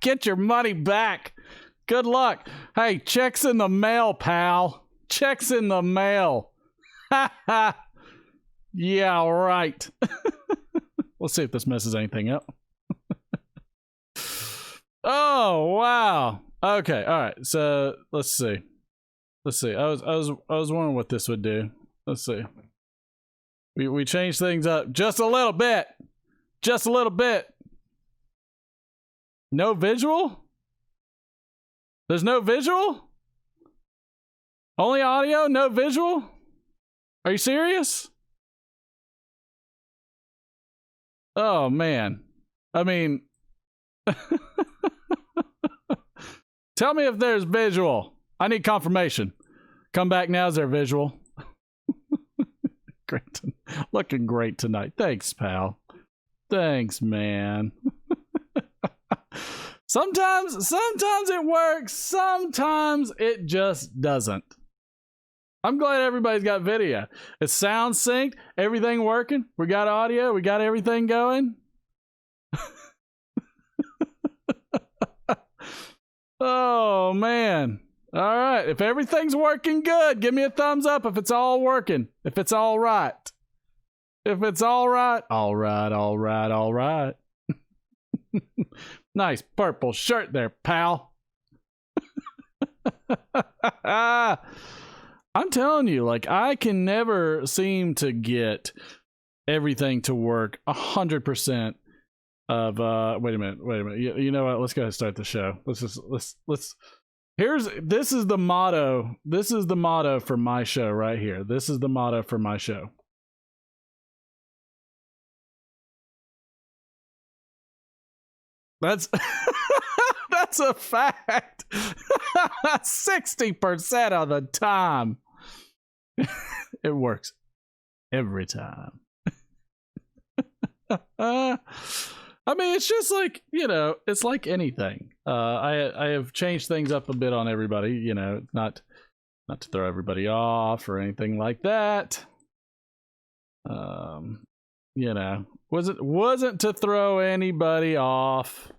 Get your money back. Good luck. Hey, checks in the mail, pal. Checks in the mail. Ha ha. Yeah, right. We'll see if this messes anything up. Oh, wow. Okay, all right. So let's see. I was wondering what this would do. Let's see. We changed things up just a little bit. Just a little bit. No visual? There's no visual? Only audio, no visual? Are you serious? Oh, man. I mean, tell me if there's visual. I need confirmation. Come back now. Is there visual? Great. Looking great tonight. Thanks, pal. Thanks, man. Sometimes it works. Sometimes it just doesn't. I'm glad everybody's got video. It sounds synced. Everything working. We got audio. We got everything going. Oh, man. All right. If everything's working good, give me a thumbs up if it's all working. If it's all right. If it's all right. All right, all right, all right. Nice purple shirt there, pal. I'm telling you, like, I can never seem to get everything to work 100% of wait a minute. You know what? Let's go ahead and start the show. This is the motto. This is the motto for my show right here. This is the motto for my show. That's that's a fact. 60% of the time. It works every time. I mean, it's just like, you know, it's like anything. I have changed things up a bit on everybody, you know, not to throw everybody off or anything like that. You know, wasn't to throw anybody off.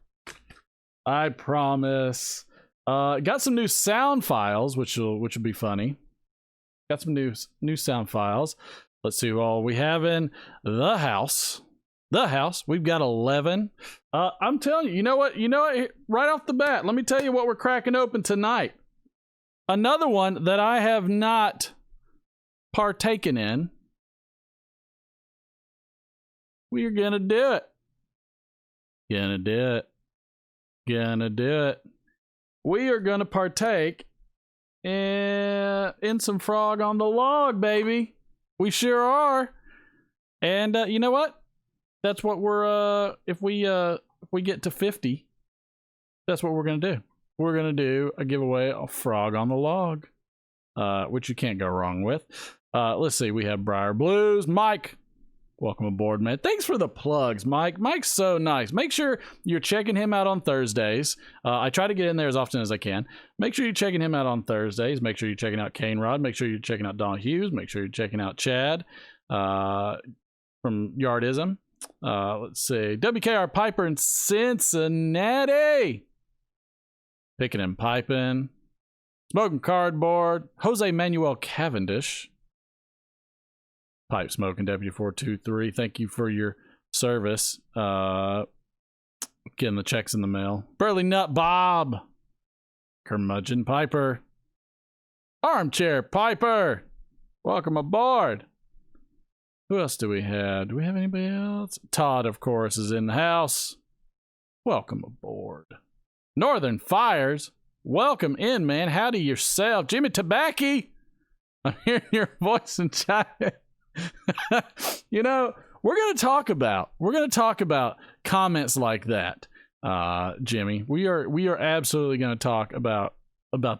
I promise. Got some new sound files, which will be funny. Got some new sound files. Let's see what all we have in the house. We've got 11. I'm telling you, you know what? Right off the bat, let me tell you what we're cracking open tonight. Another one that I have not partaken in. We're gonna do it. Gonna do it. We are gonna partake in some frog on the log, baby. We sure are. And you know what? That's what we're if we get to 50, that's what we're gonna do. We're gonna do a giveaway of frog on the log, which you can't go wrong with. Let's see, we have Briar Blues. Mike, welcome aboard, man. Thanks for the plugs, Mike. Mike's so nice. Make sure you're checking him out on Thursdays. I try to get in there as often as I can. Make sure you're checking him out on Thursdays. Make sure you're checking out Kane Rod. Make sure you're checking out Don Hughes. Make sure you're checking out Chad from Yardism. Let's see. WKR Piper in Cincinnati. Picking and piping. Smoking Cardboard. Jose Manuel Cavendish. Pipe Smoking Deputy 423. Thank you for your service. Getting the checks in the mail. Burley Nut Bob. Curmudgeon Piper. Armchair Piper. Welcome aboard. Who else do we have? Do we have anybody else? Todd, of course, is in the house. Welcome aboard. Northern Fires. Welcome in, man. Howdy yourself. Jimmy Tabaki. I'm hearing your voice in chat. You know, we're going to talk about comments like that, Jimmy. We are absolutely going to talk about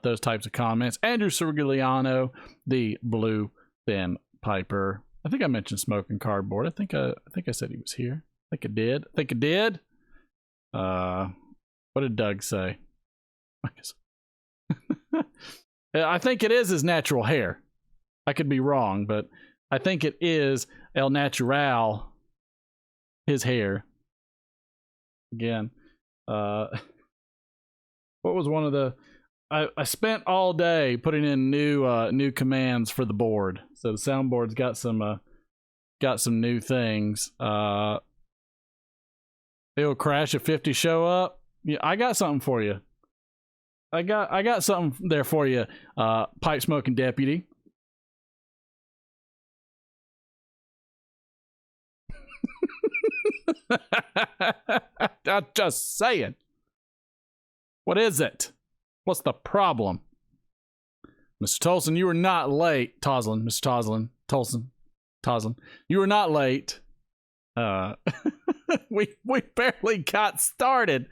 those types of comments. Andrew Sergiliano, the Blue Thin Piper. I think I mentioned Smoking Cardboard. I think I said he was here. I think I did. What did Doug say? I think it is his natural hair. I could be wrong, but I think it is El Natural, his hair. Again, what was one of the I spent all day putting in new commands for the board. So the soundboard's got some new things. It'll crash if 50 show up. Yeah, I got something for you. I got something there for you, pipe smoking deputy. I'm just saying. What is it? What's the problem? Mr. Tolson, you were not late. Toslin, Mr. Toslin. You were not late. We barely got started.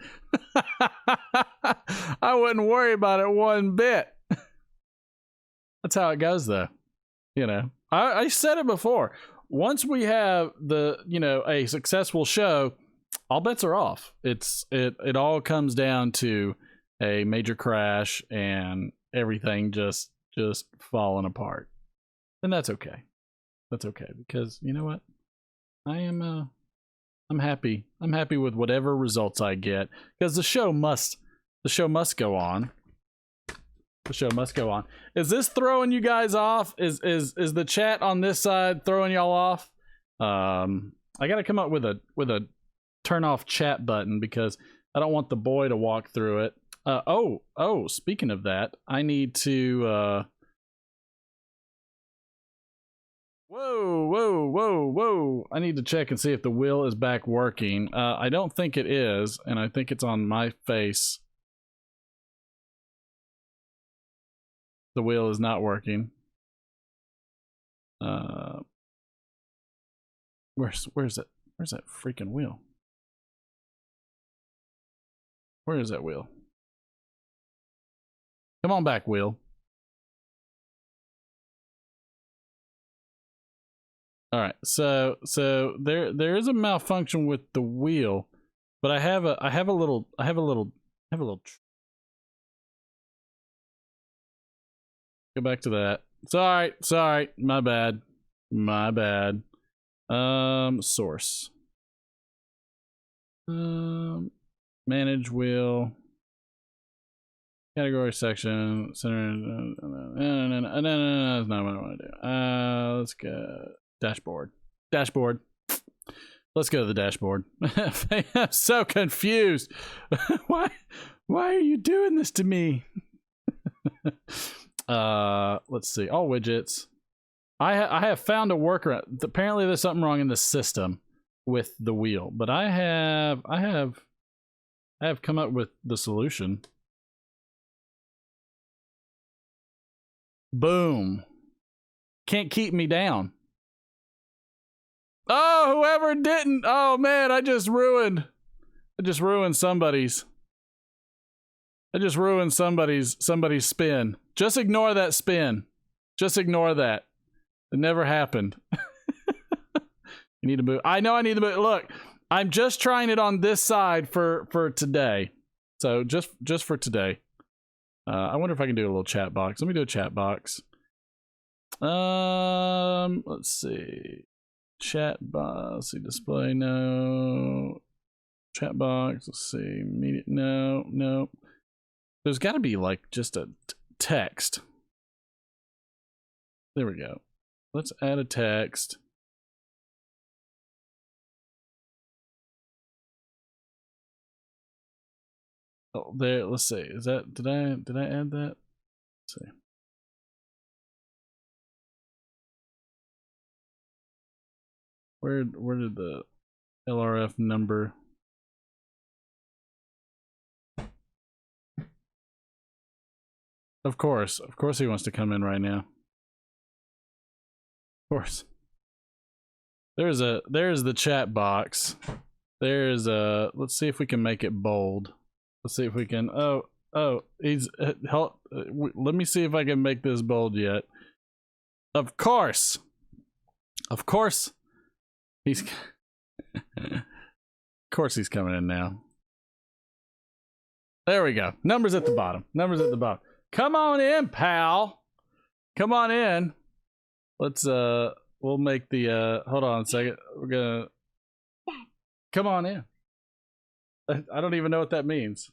I wouldn't worry about it one bit. That's how it goes, though. You know, I said it before. Once we have a successful show, all bets are off. It all comes down to a major crash and everything just falling apart. And that's okay. That's okay, because you know what? I'm happy. I'm happy with whatever results I get, because the show must go on. The show must go on. Is this throwing you guys off? Is the chat on this side throwing y'all off? I got to come up with a turn off chat button, because I don't want the boy to walk through it. Speaking of that, I need to Whoa. I need to check and see if the wheel is back working. I don't think it is, and I think it's on my face. The wheel is not working. Where's it? Where's that freaking wheel? Where is that wheel? Come on back, wheel. All right, so there is a malfunction with the wheel, but I have a little. Go back to that. Sorry, my bad. Source. Manage wheel. Category section. Center. No, that's not what I want to do. Let's go. Dashboard. Let's go to the dashboard. I'm so confused. Why are you doing this to me? Let's see. All widgets. I have found a workaround. Apparently there's something wrong in the system with the wheel, but I have come up with the solution. Boom. Can't keep me down. Oh, whoever didn't. Oh man, I just ruined somebody's. I just ruined somebody's spin. Just ignore that spin. Just ignore that. It never happened. You need to move. I know I need to move. Look, I'm just trying it on this side for today. So just for today. I wonder if I can do a little chat box. Let me do a chat box. Let's see. Chat box. Let's see. Display. No. Chat box. Let's see. Media. No. There's got to be like just a text. There we go. Let's add a text. Oh, there. Let's see. Is that? Did I add that? Let's see. Where did the LRF number? Of course he wants to come in right now. Of course. There's the chat box. There's let's see if we can make it bold. Let's see if we can. Oh, he's help. Let me see if I can make this bold yet. Of course. He's of course he's coming in now. There we go. Numbers at the bottom. Come on in, pal. Come on in. Let's we'll make the hold on a second. We're gonna come on in. I don't even know what that means.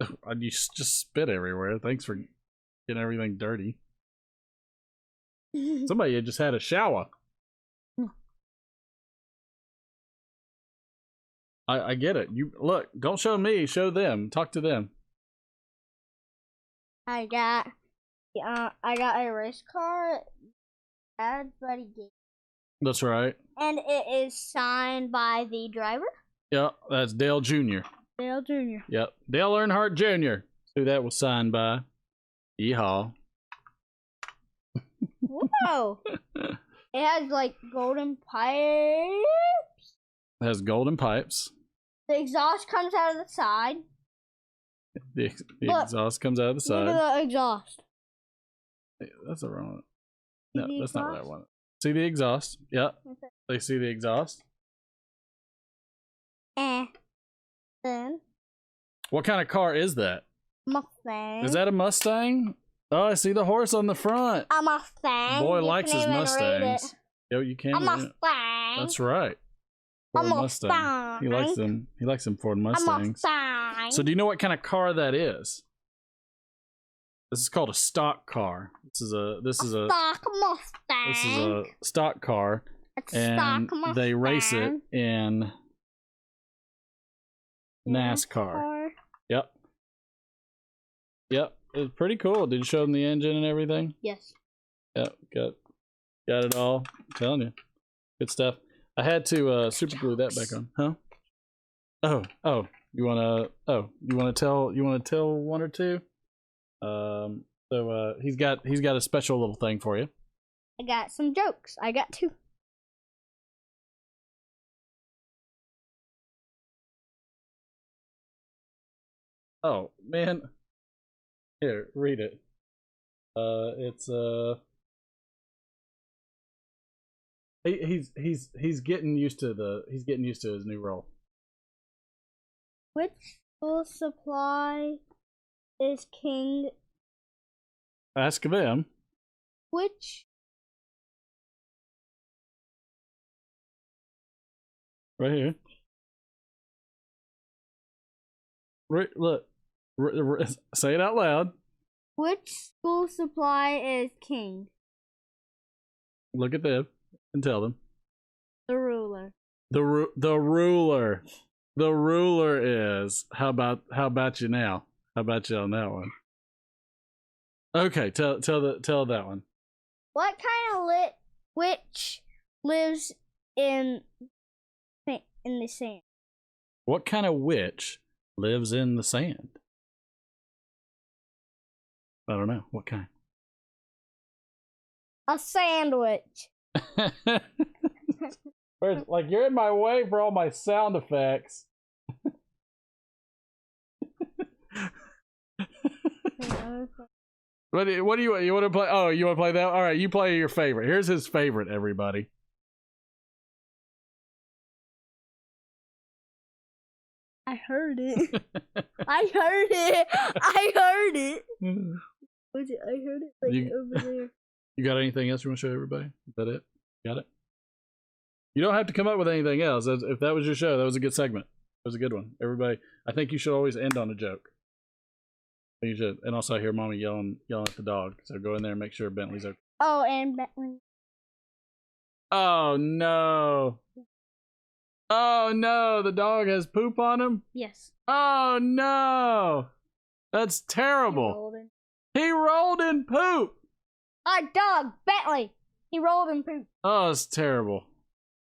You just spit everywhere. Thanks for getting everything dirty. Somebody just had a shower. I get it. You look. Don't show me. Show them. Talk to them. I got a race car. Dad, buddy gave. That's right. And it is signed by the driver. Yep, that's Dale Jr. Dale Jr. Yep, Dale Earnhardt Jr. Who that was signed by. Yeehaw. Whoa! It has like golden pipes. It has golden pipes. The exhaust comes out of the side. The exhaust comes out of the side. Look at the exhaust. Hey, that's the wrong one. No, that's not what I want. See the exhaust? Yep. Okay. They see the exhaust. Then. What kind of car is that? Mustang. Is that a Mustang? Oh, I see the horse on the front. A Mustang. Boy You likes can his even read Mustangs. it. Yo, you can. A Mustang. That's right. A Ford Mustang. Mustang. He likes them. He likes them Ford A Mustangs. Mustang. So, do you know what kind of car that is? This is called a stock car. This is a stock Mustang. this is a stock car, It's a and stock Mustang. they race it in NASCAR. Yep. Yep. It's pretty cool. Did you show them the engine and everything? Yes. Yep. Got it all. I'm telling you, good stuff. I had to super glue that back on. Huh? Oh. You wanna tell one or two? So he's got a special little thing for you. I got some jokes. I got two. Oh man, here, read it. It's he's getting used to his new role. Which school supply is king? Ask them. Which Right here. Look. Say it out loud. which school supply is king? Look at them and tell them. The ruler. The ruler. The ruler is. How about you now? How about you on that one? Okay, tell that one. What kind of witch lives in the sand? What kind of witch lives in the sand? I don't know. What kind? A sandwich. Like, you're in my way for all my sound effects. What do you want to play? Oh, you want to play that? All right, you play your favorite. Here's his favorite, everybody. I heard it. I heard it. I heard it. Was it? I heard it like over there. You got anything else you want to show everybody? Is that it? Got it? You don't have to come up with anything else. If that was your show, that was a good segment. That was a good one. Everybody, I think you should always end on a joke. You should. And also I hear mommy yelling at the dog. So go in there and make sure Bentley's okay. Oh, and Bentley. Oh no. Oh no, the dog has poop on him? Yes. Oh no. That's terrible. He rolled in poop. Our dog, Bentley. He rolled in poop. Oh, it's terrible.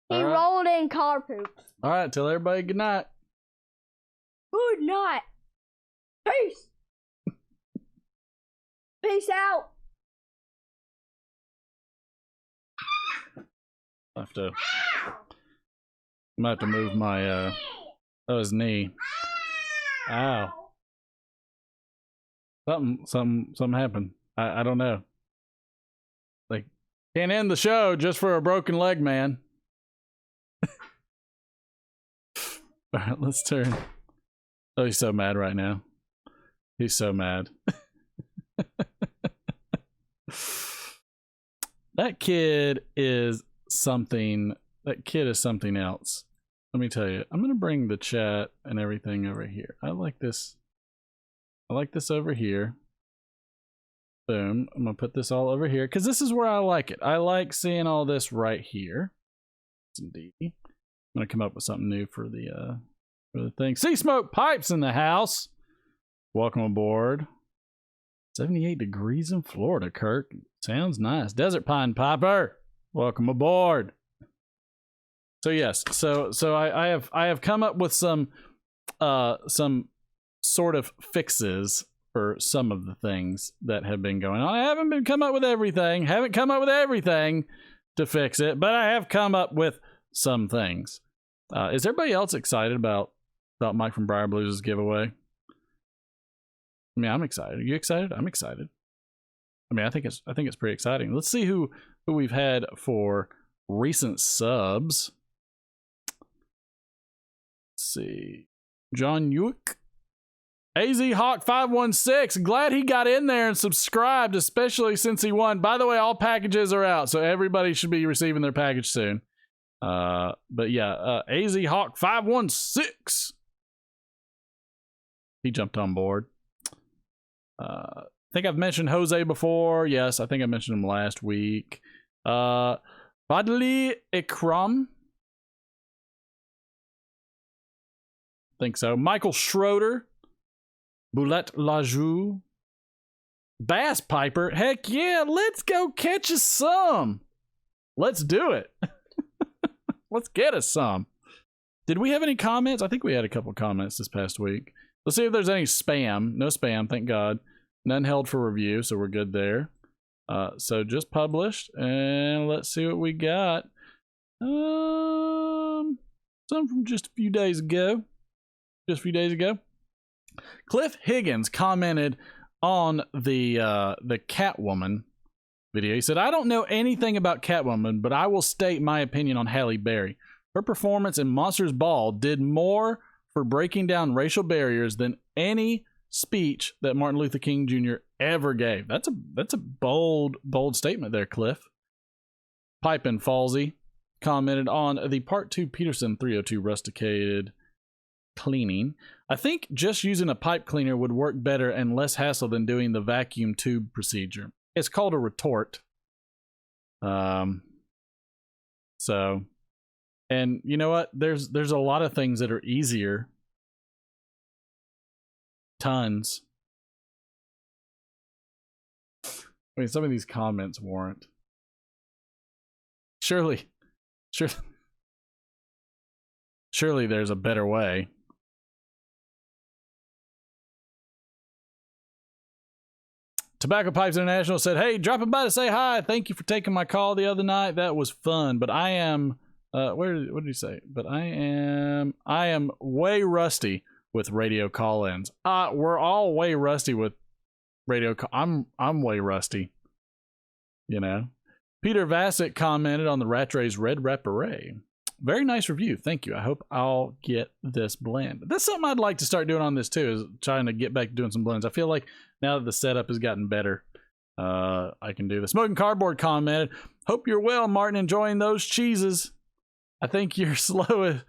He rolled in car poop. All right, tell everybody good night. Good night. Peace. Peace out. I might have to move my his knee. Ow. Something happened. I don't know. Like, can't end the show just for a broken leg, man. All right, let's turn. Oh, he's so mad right now. He's so mad. That kid is something. That kid is something else. Let me tell you. I'm gonna bring the chat and everything over here. I like this. I like this over here. Boom. I'm going to put this all over here because this is where I like it. I like seeing all this right here. Indeed. I'm going to come up with something new for the thing. Sea Smoke Pipes in the house. Welcome aboard. 78 degrees in Florida, Kirk. Sounds nice. Desert Pine Piper. Welcome aboard. So yes, so I have come up with some sort of fixes for some of the things that have been going on. I haven't come up with everything. Haven't come up with everything to fix it, but I have come up with some things. Is everybody else excited about Mike from Briar Blues' giveaway? I mean, I'm excited. Are you excited? I'm excited. I mean, I think it's pretty exciting. Let's see who we've had for recent subs. Let's see. John Yuck. AZ Hawk 516. Glad he got in there and subscribed, especially since he won. By the way, all packages are out, so everybody should be receiving their package soon. But yeah, AZ Hawk 516. He jumped on board. I think I've mentioned Jose before. Yes, I think I mentioned him last week. Fadli Ikram. Think so. Michael Schroeder. Boulette Lajou. Bass Piper. Heck yeah, let's go catch us some. Let's do it. Let's get us some. Did we have any comments? I think we had a couple comments this past week. Let's see if there's any spam. No spam, thank God. None held for review, so we're good there. So just published, and let's see what we got. Some from just a few days ago. Cliff Higgins commented on the Catwoman video. He said, I don't know anything about Catwoman, but I will state my opinion on Halle Berry. Her performance in Monsters Ball did more for breaking down racial barriers than any speech that Martin Luther King Jr. ever gave. That's a bold statement there, Cliff. Pipin Falsey commented on the Part 2 Peterson 302 rusticated cleaning. I think just using a pipe cleaner would work better and less hassle than doing the vacuum tube procedure. It's called a retort. So, and you know what? There's a lot of things that are easier. Tons. I mean, some of these comments warrant. Surely there's a better way. Tobacco Pipes International said, hey, dropping by to say hi. Thank you for taking my call the other night. That was fun. But I am, what did he say? But I am way rusty with radio call-ins. We're all way rusty with radio. I'm way rusty. You know. Peter Vassett commented on the Rattray's Red Rapparee. Very nice review. Thank you. I hope I'll get this blend. That's something I'd like to start doing on this too, is trying to get back to doing some blends. I feel like now that the setup has gotten better, I can do this. Smoking Cardboard commented, hope you're well, Martin, enjoying those cheeses. I think your slow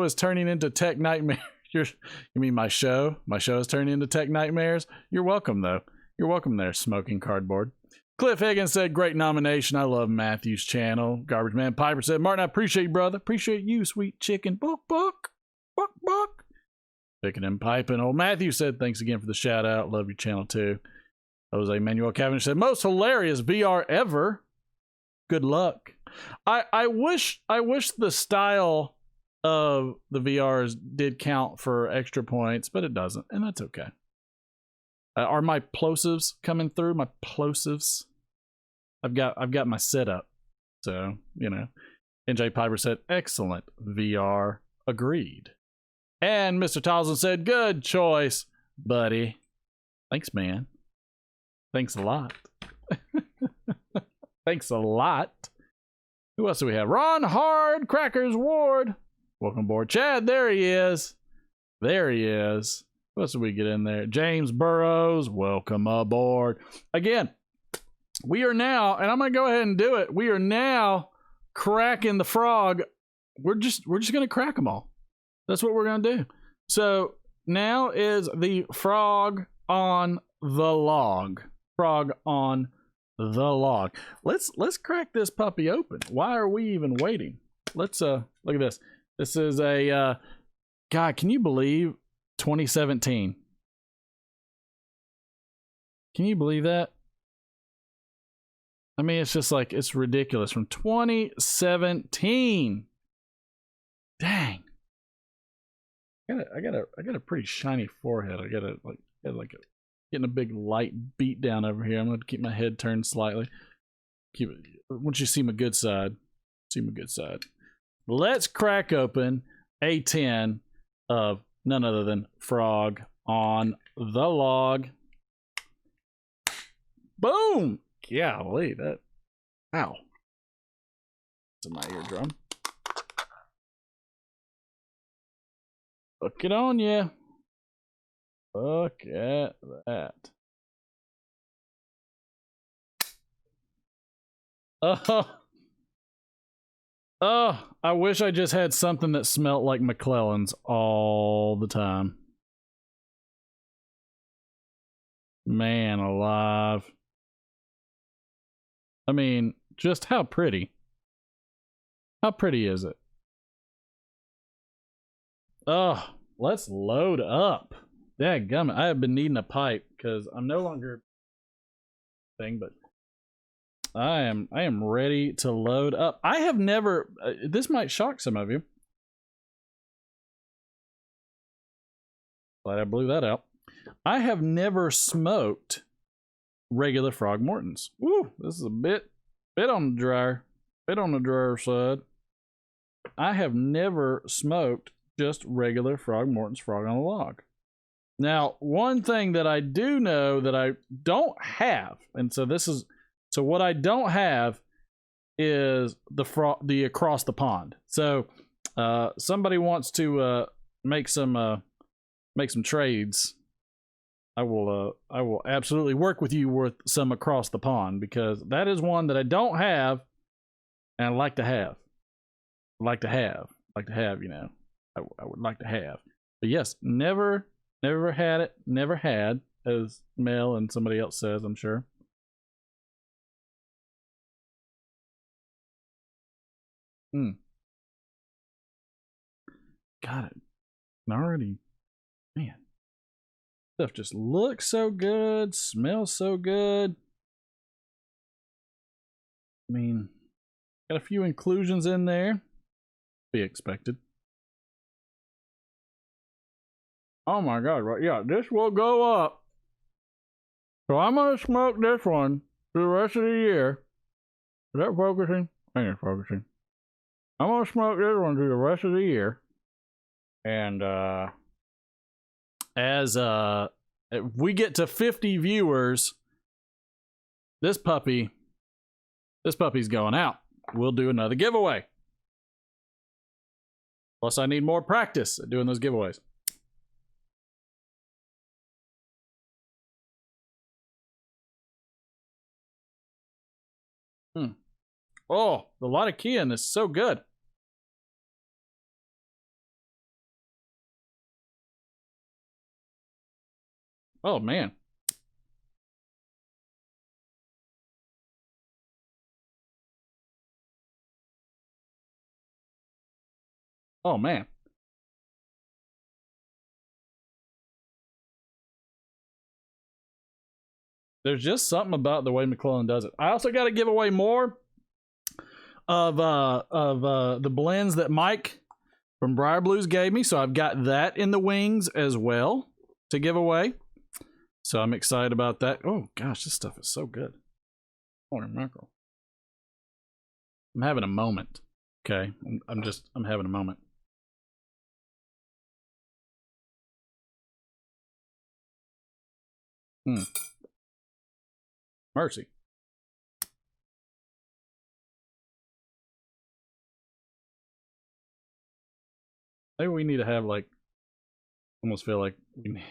is turning into tech nightmare. You mean my show? My show is turning into tech nightmares? You're welcome, though. You're welcome there, Smoking Cardboard. Cliff Higgins said, great nomination. I love Matthew's channel. Garbage Man Piper said, Martin, I appreciate you, brother. Appreciate you, sweet chicken. Buck, buck. Buck, buck. Picking and piping. Old Matthew said, thanks again for the shout out. Love your channel, too. Jose Manuel Cavendish said, most hilarious VR ever. Good luck. I wish the style of the VRs did count for extra points, but it doesn't, and that's okay. Are my plosives coming through? My plosives. I've got my setup, so you know. NJ Piper said, "Excellent VR." Agreed. And Mr. Towson said, "Good choice, buddy." Thanks, man. Thanks a lot. Thanks a lot. Who else do we have? Ron Hard Crackers Ward. Welcome aboard, Chad. There he is. There he is. What else did we get in there? James Burrows, welcome aboard. Again, we are now, and I'm going to go ahead and do it. We are now cracking the frog. We're just going to crack them all. That's what we're going to do. So now is the frog on the log. Frog on the log. Let's crack this puppy open. Why are we even waiting? Let's look at this. This is a God, can you believe 2017? Can you believe that? I mean, it's just like, it's ridiculous. From 2017. Dang. I got a pretty shiny forehead. I got getting a big light beat down over here. I'm gonna keep my head turned slightly. Keep it. Once you see my good side, see my good side. Let's crack open a tin of none other than Frog on the Log. Boom! Golly, that. Ow. It's in my eardrum. Look it on ya. Look at that. Oh, I wish I just had something that smelled like McClellan's all the time. Man alive. I mean, just how pretty. How pretty is it? Oh, let's load up. Dadgummit, I have been needing a pipe because I'm no longer thing, but I am ready to load up. I have never this might shock some of you. Glad I blew that out. I have never smoked regular Frog Mortons. Woo, this is a bit on the drier side. I have never smoked just regular Frog Morton's Frog on a Log. Now, one thing that I do know that I don't have, and so what I don't have is the across the pond. So somebody wants to make some trades. I will absolutely work with you with some across the pond, because that is one that I don't have and I'd like to have. You know. I would like to have. But yes, never had it, never had, as Mel and somebody else says, I'm sure. Got it. Already, man. Stuff just looks so good, smells so good. I mean, got a few inclusions in there. Be expected. Oh my God, right, yeah, this will go up. So I'm gonna smoke this one for the rest of the year. Is that focusing? I ain't focusing. I'm gonna smoke this one through the rest of the year. And as if we get to 50 viewers, this puppy's going out. We'll do another giveaway. Plus, I need more practice at doing those giveaways. Oh, the Latakian is so good. Oh, man. Oh, man. There's just something about the way McClellan does it. I also got to give away more of the blends that Mike from Briar Blues gave me. So I've got that in the wings as well to give away. So I'm excited about that. Oh gosh, this stuff is so good. Holy mackerel. I'm having a moment. Okay. I'm having a moment. Mercy. Maybe we need to have, like, almost feel like we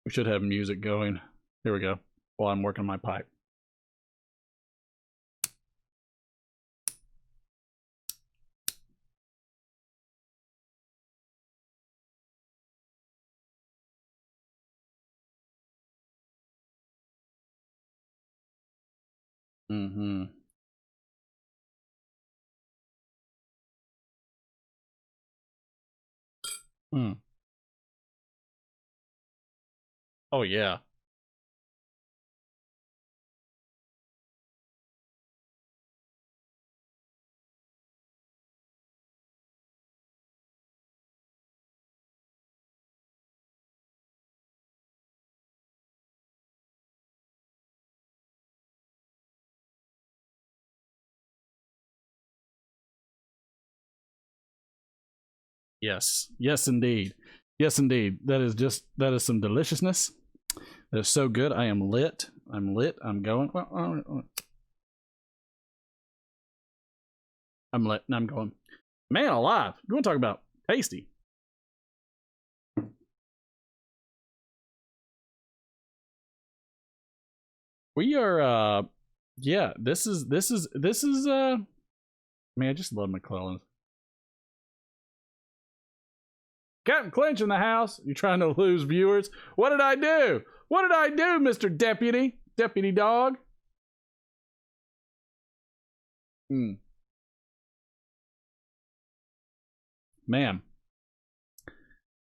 should have music going. Here we go. While I'm working my pipe. Mm-hmm. Mm. Oh yeah. Yes. Yes, indeed. Yes, indeed. That is some deliciousness. That is so good. I am lit. I'm lit. I'm going. I'm lit. I'm going. Man alive. You want to talk about tasty? We are. Yeah. This is. Man, I just love McClellan. Captain Clinch in the house. You're trying to lose viewers. What did I do? What did I do, Mr. Deputy? Deputy Dog? Man.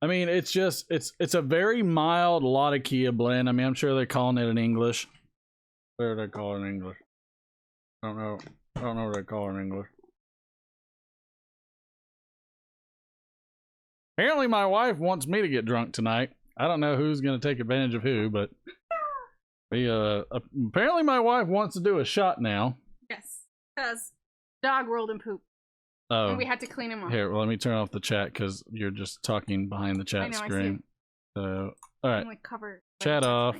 I mean, it's just it's a very mild Latakia blend. I mean, I'm sure they're calling it in English. What are they calling it in English? I don't know. I don't know what they call it in English. Apparently, my wife wants me to get drunk tonight. I don't know who's going to take advantage of who, but apparently my wife wants to do a shot now. Yes, because dog rolled in poop. Oh, and we had to clean him off. Here, well, let me turn off the chat because you're just talking behind the chat screen. So, all right, like covered. Chat off.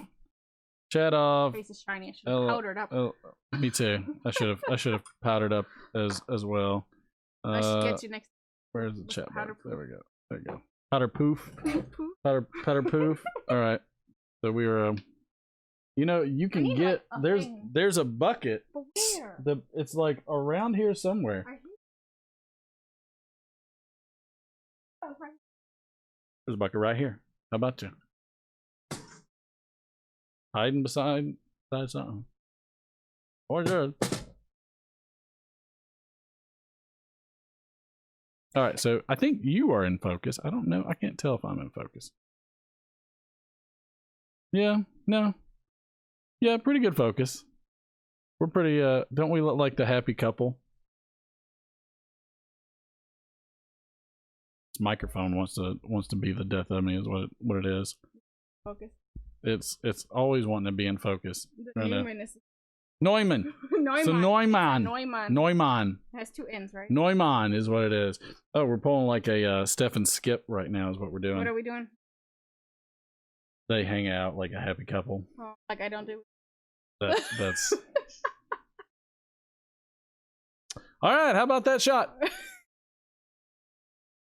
Chat off. Face is shiny. I should have powdered up. Oh, me too. I should have powdered up as well. I should get you next. Where's the chat box? There we go. There you go. Powder poof. Powder poof. All right. So we were. You can get there's a bucket. But where? It's like around here somewhere. There's a bucket right here. How about you? Hiding beside something. Or good. All right, so I think you are in focus. I don't know. I can't tell if I'm in focus. Yeah, no. Yeah, pretty good focus. We're pretty don't we look like the happy couple? This microphone wants to be the death of me is what it is. Focus. It's always wanting to be in focus. Neumann. Neumann. So Neumann. It has two N's, right? Neumann is what it is. Oh, we're pulling like a Steph and Skip right now is what we're doing. What are we doing? They hang out like a happy couple. Oh, like I don't do. That's. All right, how about that shot?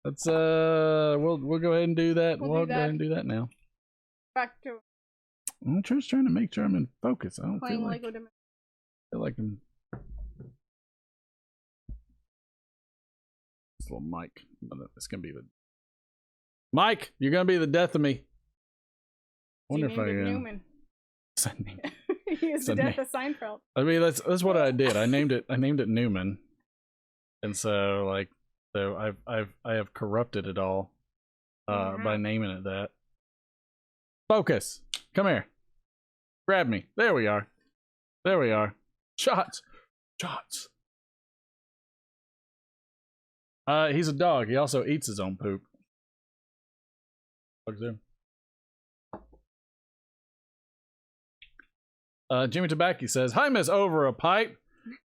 Let's we'll go ahead and do that. We'll go ahead and do that now. Back to. I'm just trying to make sure I'm in focus. I don't feel like. Lego I feel like I'm. This little mic. It's gonna be the. Mike, you're gonna be the death of me. Wonder if I Newman. He is the death of Seinfeld. I mean, that's what I did. I named it Newman, and so I have corrupted it all by naming it that. Focus. Come here. Grab me. There we are. There we are. Shots. He's a dog. He also eats his own poop. Dogs do. Jimmy Tabaki says, "Hi, Miss Over a Pipe.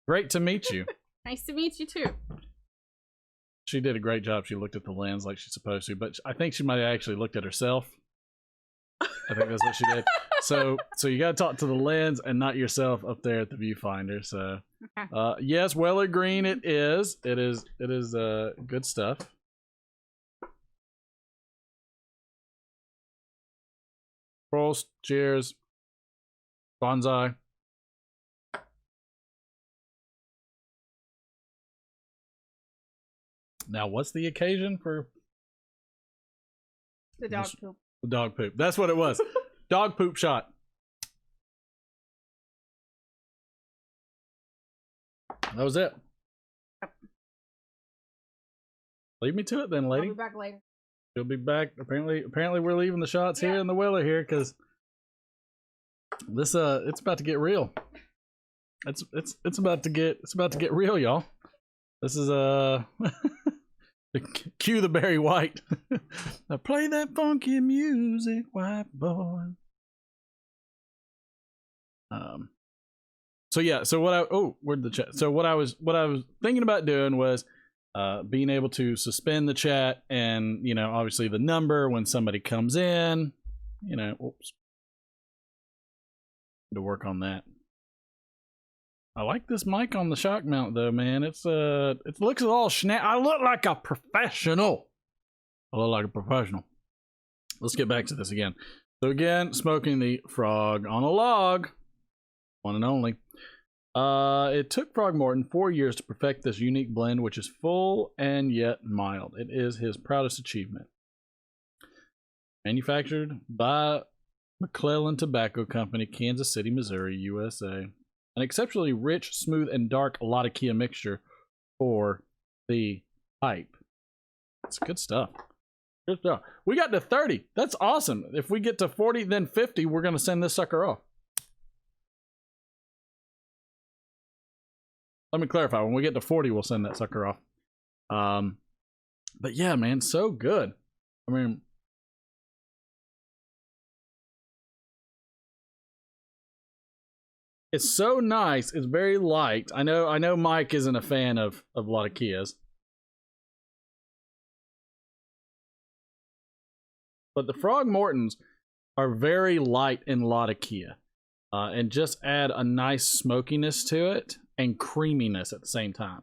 Great to meet you." Nice to meet you too. She did a great job. She looked at the lens like she's supposed to, but I think she might have actually looked at herself. I think that's what she did. So you got to talk to the lens and not yourself up there at the viewfinder. So, yes, Weller Green. It is good stuff. Prost. Cheers. Bonsai. Now, what's the occasion for the dog poop? The dog poop. That's what it was. Dog poop shot. That was it. Yep. Leave me to it then, lady. I'll be back later. She'll be back. Apparently we're leaving the shots here in the Willer here because this it's about to get real. It's about to get real, y'all. This is cue the Barry White. Now play that funky music, white boy. So yeah, so where'd the chat? So what I was thinking about doing was being able to suspend the chat and, you know, obviously the number when somebody comes in, you know, oops. To work on that. I like this mic on the shock mount though, man. It looks all I look like a professional. Let's get back to this again. So again, smoking the Frog on a Log, one and only. It took Frogmorton 4 years to perfect this unique blend, which is full and yet mild. It is his proudest achievement. Manufactured by McClellan Tobacco Company, Kansas City, Missouri, USA. An exceptionally rich, smooth, and dark Latakia mixture for the pipe. It's good stuff. Good stuff. We got to 30. That's awesome. If we get to 40, then 50, we're going to send this sucker off. Let me clarify. When we get to 40, we'll send that sucker off. But yeah, man, so good. I mean, it's so nice. It's very light. I know Mike isn't a fan of Latakias. But the Frogmortons are very light in Latakia. And just add a nice smokiness to it and creaminess at the same time.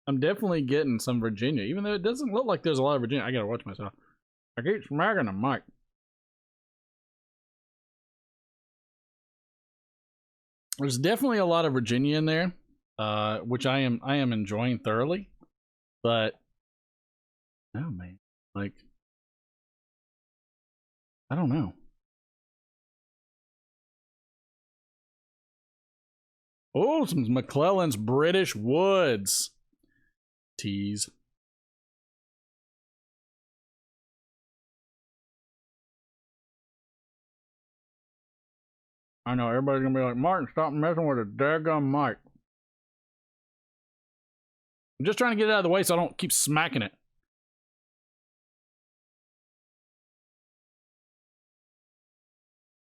I'm definitely getting some Virginia, even though it doesn't look like there's a lot of Virginia. I gotta watch myself. I keep smacking the mic. There's definitely a lot of Virginia in there, which I am enjoying thoroughly. But oh man, like I don't know. Oh, some McClellan's British Woods. Tease. I know everybody's gonna be like, Martin, stop messing with a daggum mic. I'm just trying to get it out of the way so I don't keep smacking it.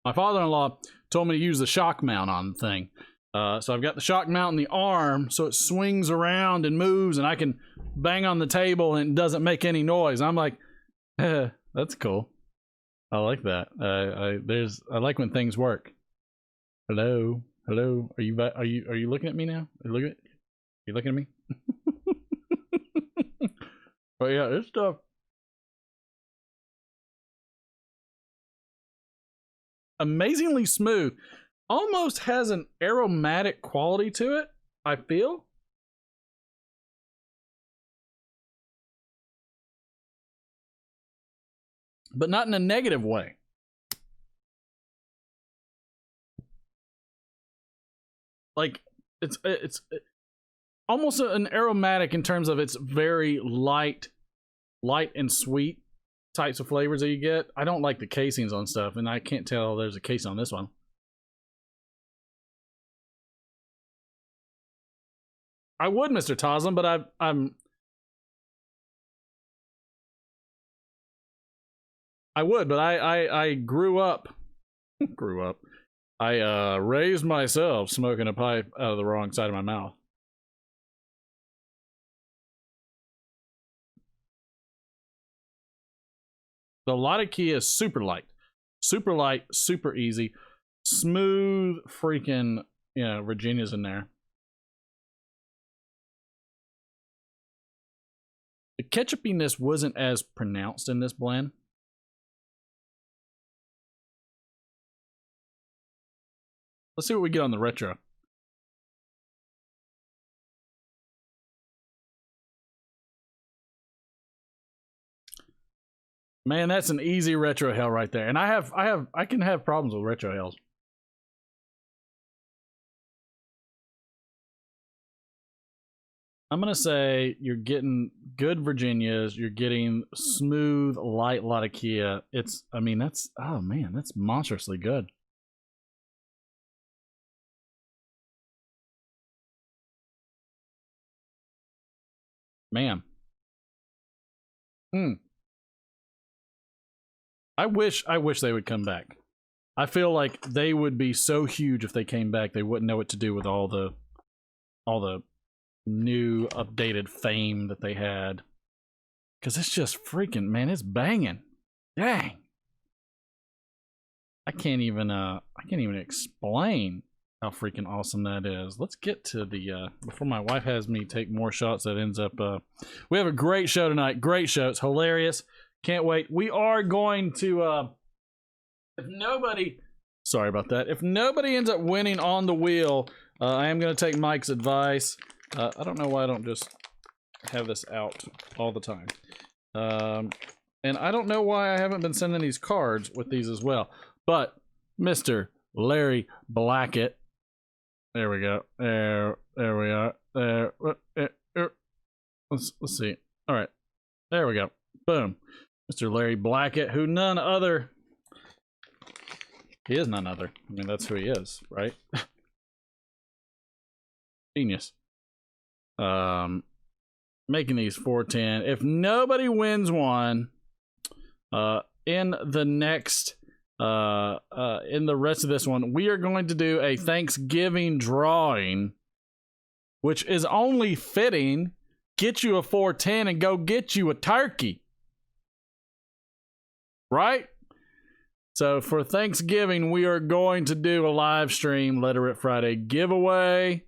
My father-in-law told me to use the shock mount on the thing. So I've got the shock mount in the arm so it swings around and moves and I can bang on the table and it doesn't make any noise. I'm like, that's cool. I like that. I like when things work. Hello. Are you looking at me now? Are you looking at me? But yeah, this stuff. Amazingly smooth. Almost has an aromatic quality to it, I feel. But not in a negative way. Like it's almost an aromatic in terms of it's very light and sweet types of flavors that you get. I don't like the casings on stuff, and I can't tell there's a case on this one. I would, Mr. Toslin, but I would, but I grew up. I raised myself smoking a pipe out of the wrong side of my mouth. The Latakia is super light, super easy, smooth. Freaking, you know, Virginia's in there. The ketchupiness wasn't as pronounced in this blend. Let's see what we get on the retro. Man, that's an easy retro hell right there. And I can have problems with retro hells. I'm going to say you're getting good Virginias. You're getting smooth, light Latakia. Oh man, that's monstrously good. Man. I wish they would come back. I feel like they would be so huge if they came back. They wouldn't know what to do with all the new updated fame that they had. Cause it's just freaking, man, it's banging. Dang. I can't even explain how freaking awesome that is. Let's get to the before my wife has me take more shots that ends up we have a great show tonight. Great show. It's hilarious. Can't wait. We are going to if nobody ends up winning on the wheel, I am going to take Mike's advice. I don't know why I don't just have this out all the time. And I don't know why I haven't been sending these cards with these as well. But Mr. Larry Blackett, there we go. There we are. There. Let's see. All right. There we go. Boom. Mr. Larry Blackett, who none other. He is none other. I mean, that's who he is, right? Genius. Making these 410. If nobody wins one, in the next, in the rest of this one, we are going to do a Thanksgiving drawing, which is only fitting. Get you a 410 and go get you a turkey. Right? So for Thanksgiving, we are going to do a live stream Literate Friday giveaway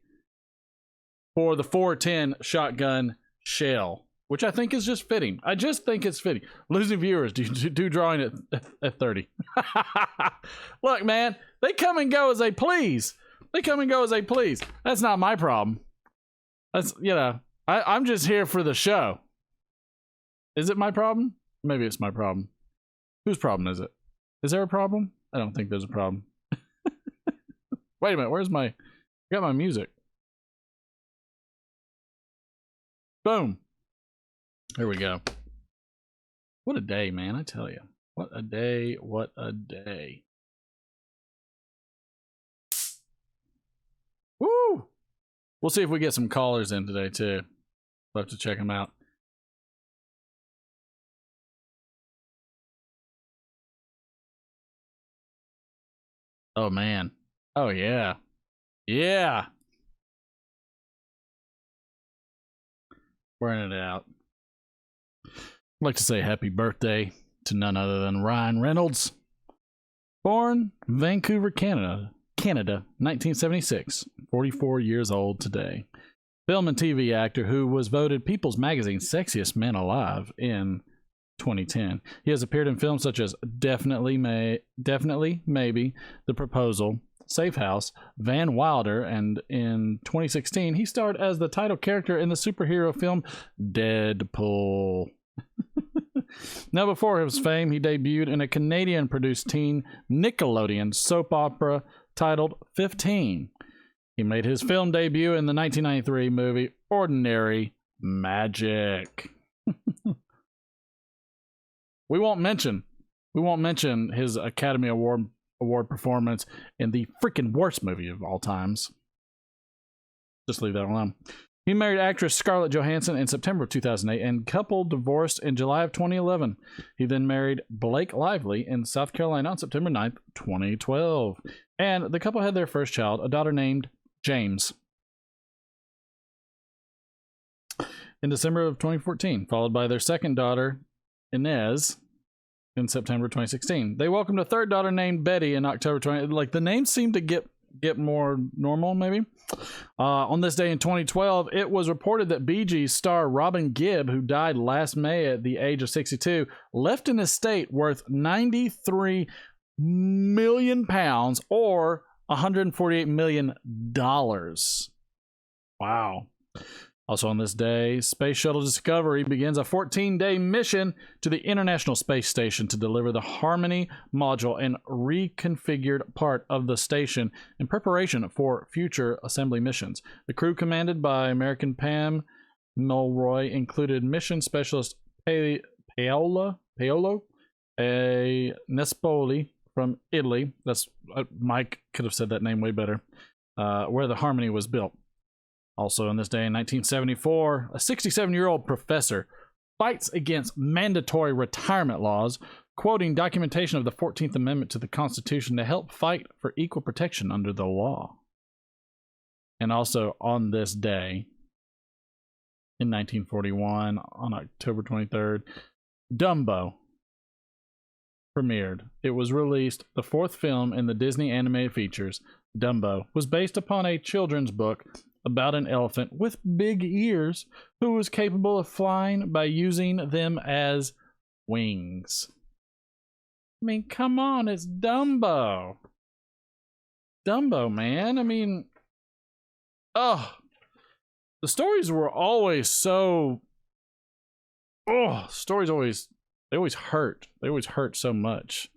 for the 410 shotgun shell, which I think is just fitting. I just think it's fitting. Losing viewers do drawing at 30. Look, man, they come and go as they please. That's not my problem. That's, I'm just here for the show. Is it my problem? Maybe it's my problem. Whose problem is it? Is there a problem? I don't think there's a problem. Wait a minute, I got my music. Boom. There we go. What a day, man, I tell you. What a day, what a day. Woo! We'll see if we get some callers in today, too. We'll have to check them out. Oh, man. Oh, yeah. Yeah. Wearing it out. I'd like to say happy birthday to none other than Ryan Reynolds. Born Vancouver, Canada, 1976. 44 years old today. Film and TV actor who was voted People's Magazine's Sexiest Man Alive in 2010. He has appeared in films such as Definitely Maybe, The Proposal, Safe House, Van Wilder, and in 2016 he starred as the title character in the superhero film Deadpool. Now, before his fame, he debuted in a Canadian-produced teen Nickelodeon soap opera titled 15. He made his film debut in the 1993 movie Ordinary Magic. We won't mention his Academy Award performance in the freaking worst movie of all times. Just leave that alone. He married actress Scarlett Johansson in September of 2008 and couple divorced in July of 2011. He then married Blake Lively in South Carolina on September 9th, 2012. And the couple had their first child, a daughter named James, in December of 2014, followed by their second daughter, Inez, in September 2016. They welcomed a third daughter named Betty in October 20. Like, the names seem to get more normal, maybe. On this day in 2012, it was reported that Bee Gees star Robin Gibb, who died last May at the age of 62, left an estate worth £93 million or $148 million. Wow. Also on this day, Space Shuttle Discovery begins a 14-day mission to the International Space Station to deliver the Harmony module and reconfigured part of the station in preparation for future assembly missions. The crew, commanded by American Pam Mulroy, included mission specialist Paolo Nespoli from Italy. That's Mike could have said that name way better. Where the Harmony was built. Also on this day in 1974, a 67-year-old professor fights against mandatory retirement laws, quoting documentation of the 14th Amendment to the Constitution to help fight for equal protection under the law. And also on this day, in 1941, on October 23rd, Dumbo premiered. It was released. The fourth film in the Disney animated features, Dumbo, was based upon a children's book about an elephant with big ears who was capable of flying by using them as wings. I mean, come on, it's Dumbo. Dumbo, man. I mean, the stories were always so... stories always hurt. They always hurt so much.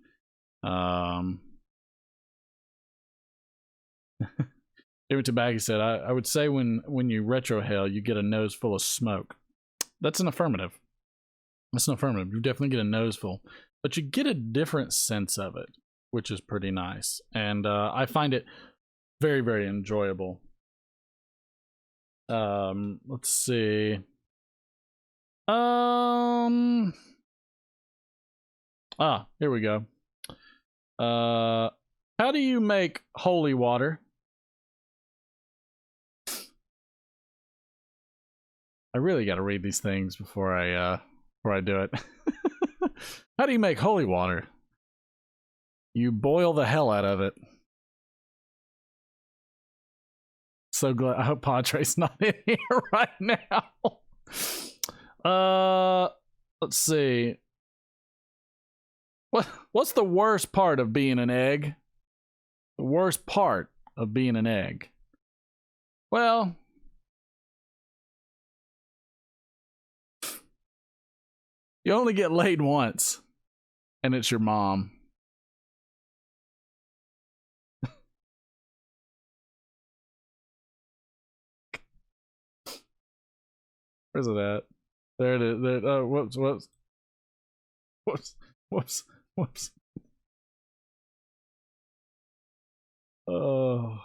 David Tabaki said, I would say when you retrohale, you get a nose full of smoke. That's an affirmative. That's an affirmative. You definitely get a nose full. But you get a different sense of it, which is pretty nice. And I find it very, very enjoyable. Let's see. Here we go. How do you make holy water? I really got to read these things before I do it. How do you make holy water? You boil the hell out of it. So glad. I hope Padre's not in here right now. Let's see. What's the worst part of being an egg? The worst part of being an egg. Well, you only get laid once, and it's your mom. Where's it at? There it is. There, oh, whoops. Oh.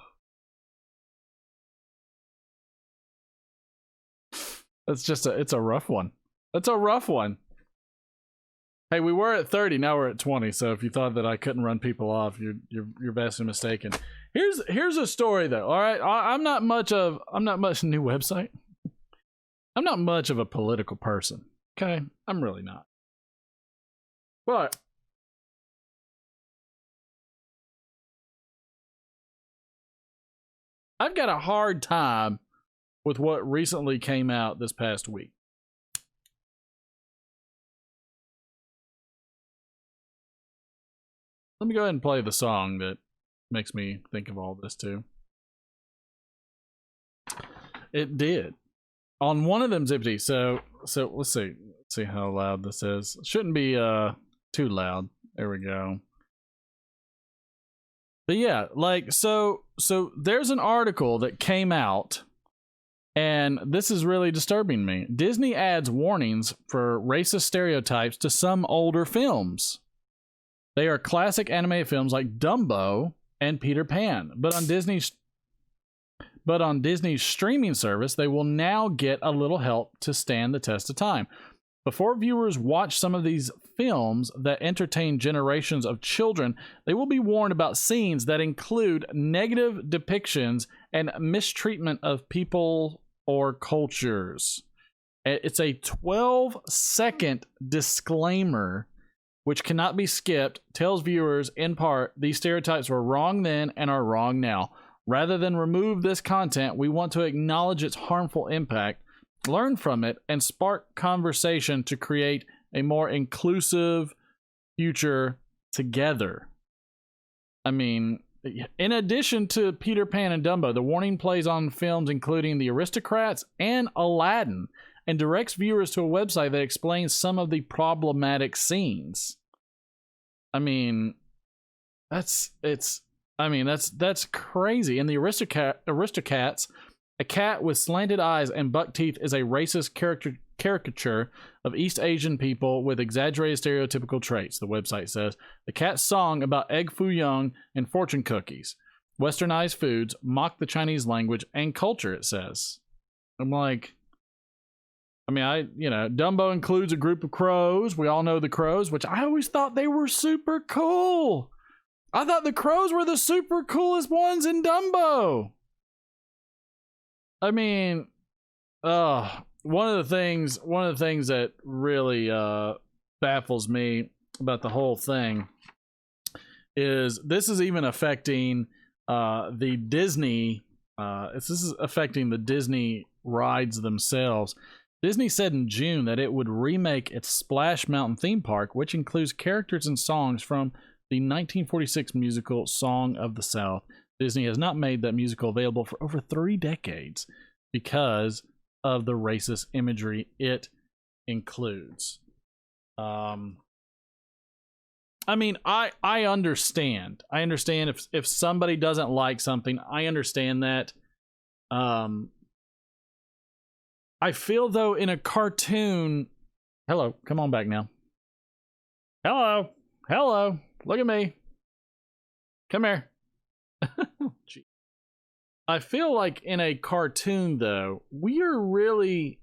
It's a rough one. That's a rough one. Hey, we were at 30, now we're at 20. So if you thought that I couldn't run people off, you're vastly mistaken. Here's a story though. All right, I'm not much new website. I'm not much of a political person. Okay, I'm really not. But I've got a hard time with what recently came out this past week. Let me go ahead and play the song that makes me think of all this too. It did. On one of them, Zippity. So let's see. Let's see how loud this is. Shouldn't be too loud. There we go. But yeah, like so there's an article that came out, and this is really disturbing me. Disney adds warnings for racist stereotypes to some older films. They are classic animated films like Dumbo and Peter Pan, but on Disney's streaming service, they will now get a little help to stand the test of time. Before viewers watch some of these films that entertain generations of children, they will be warned about scenes that include negative depictions and mistreatment of people or cultures. It's a 12-second disclaimer which cannot be skipped, tells viewers, in part, these stereotypes were wrong then and are wrong now. Rather than remove this content, we want to acknowledge its harmful impact, learn from it, and spark conversation to create a more inclusive future together. I mean, In addition to Peter Pan and Dumbo, the warning plays on films including The Aristocrats and Aladdin, and directs viewers to a website that explains some of the problematic scenes. I mean, that's crazy. In The Aristocats, a cat with slanted eyes and buck teeth is a racist caricature of East Asian people with exaggerated stereotypical traits, the website says. The cat's song about egg foo young and fortune cookies, westernized foods, mock the Chinese language and culture, it says. I'm like, Dumbo includes a group of crows. We all know the crows, which I always thought they were super cool. I thought the crows were the super coolest ones in Dumbo. I mean, one of the things that really baffles me about the whole thing is this is even affecting the Disney. This is affecting the Disney rides themselves. Disney said in June that it would remake its Splash Mountain theme park, which includes characters and songs from the 1946 musical Song of the South. Disney has not made that musical available for over 3 decades because of the racist imagery it includes. I understand. I understand if somebody doesn't like something, I understand that. I feel though in a cartoon, hello, come on back now. Hello, look at me. Come here. I feel like in a cartoon though, we are really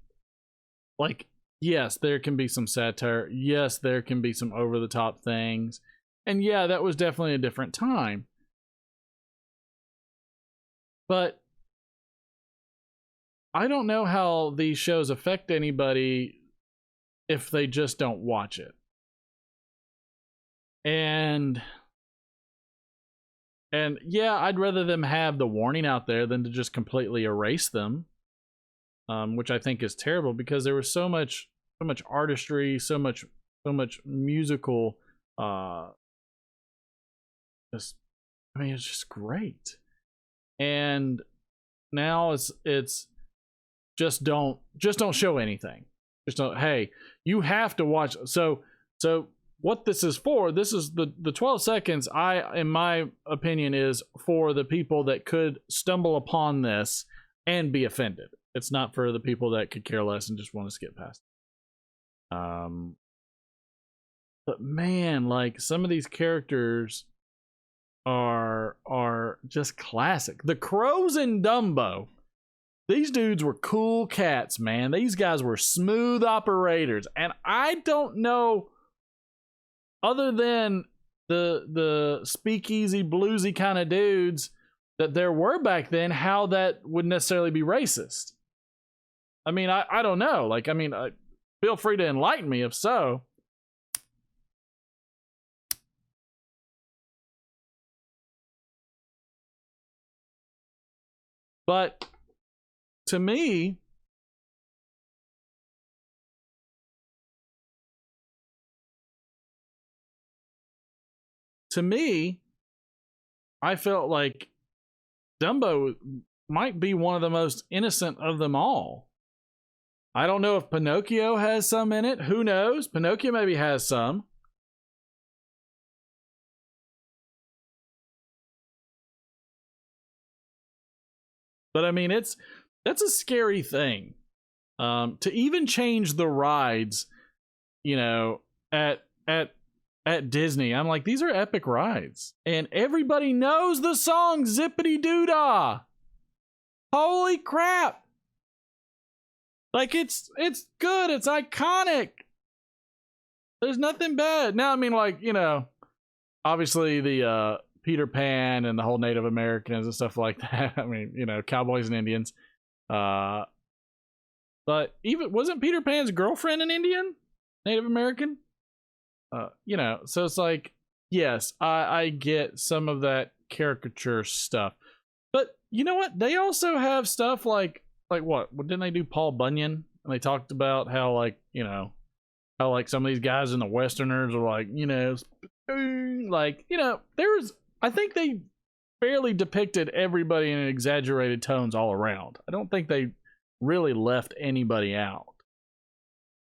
like, yes, there can be some satire. Yes, there can be some over the top things. And yeah, that was definitely a different time. But I don't know how these shows affect anybody if they just don't watch it. And yeah, I'd rather them have the warning out there than to just completely erase them, which I think is terrible because there was so much artistry, so much musical. It's just great. And now it's just don't show anything. Just don't. Hey, you have to watch. So what this is for? This is the 12 seconds. In my opinion, is for the people that could stumble upon this and be offended. It's not for the people that could care less and just want to skip past it. But man, like some of these characters are just classic. The crows in Dumbo. These dudes were cool cats, man. These guys were smooth operators. And I don't know, other than the speakeasy, bluesy kind of dudes that there were back then, how that would necessarily be racist. I mean, I don't know. Like, I mean, feel free to enlighten me if so. But to me, I felt like Dumbo might be one of the most innocent of them all. I don't know if Pinocchio has some in it. Who knows? Pinocchio maybe has some. But I mean, that's a scary thing. To even change the rides, you know, at Disney. I'm like, these are epic rides. And everybody knows the song Zippity Doo Dah. Holy crap. Like it's good. It's iconic. There's nothing bad. Now, I mean, like, you know, obviously the Peter Pan and the whole Native Americans and stuff like that. I mean, you know, cowboys and Indians. But even wasn't Peter Pan's girlfriend an Indian? Native American? You know, so it's like, yes, I get some of that caricature stuff. But you know what? They also have stuff like what? Didn't they do Paul Bunyan? And they talked about how, like, you know, how like some of these guys in the Westerners are like, you know, like, you know, I think they fairly depicted everybody in exaggerated tones all around. I don't think they really left anybody out.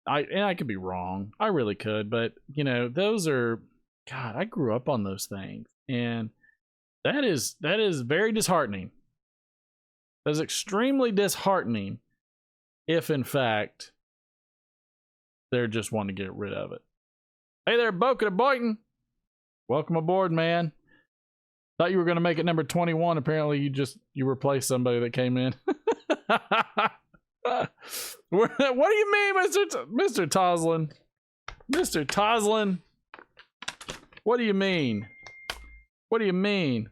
I could be wrong. I really could, but you know, those are, God, I grew up on those things, and that is very disheartening. That is extremely disheartening if in fact they're just wanting to get rid of it. Hey there, Boca Boyton. Welcome aboard, man. Thought you were going to make it number 21. Apparently you replaced somebody that came in. What do you mean, Mr. Toslin? Mr. Toslin? What do you mean? What do you mean?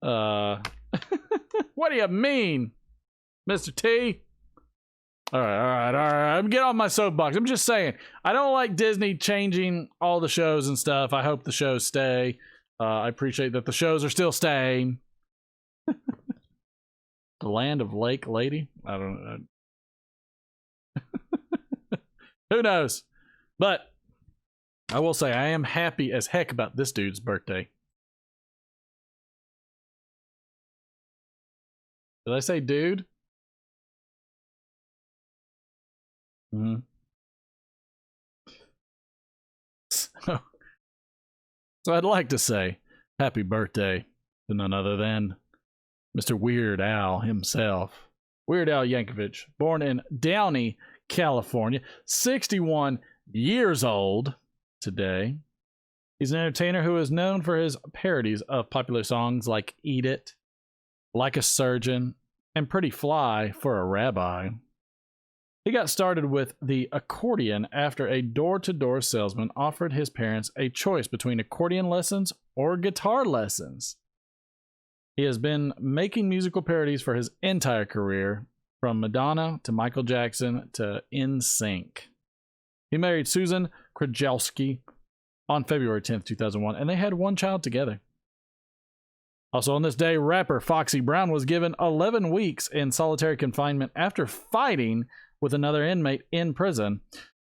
What do you mean, Mr. T? All right. I'm getting off my soapbox. I'm just saying, I don't like Disney changing all the shows and stuff. I hope the shows stay. I appreciate that the shows are still staying. The Land of Lake Lady? I don't know. Who knows? But I will say I am happy as heck about this dude's birthday. Did I say dude? Mm-hmm. So I'd like to say happy birthday to none other than Mr. Weird Al himself. Weird Al Yankovic, born in Downey, California, 61 years old today. He's an entertainer who is known for his parodies of popular songs like Eat It, Like a Surgeon, and Pretty Fly for a Rabbi. He got started with the accordion after a door-to-door salesman offered his parents a choice between accordion lessons or guitar lessons. He has been making musical parodies for his entire career, from Madonna to Michael Jackson to NSYNC. He married Susan Krajewski on February 10th, 2001, and they had one child together. Also on this day, rapper Foxy Brown was given 11 weeks in solitary confinement after fighting with another inmate in prison.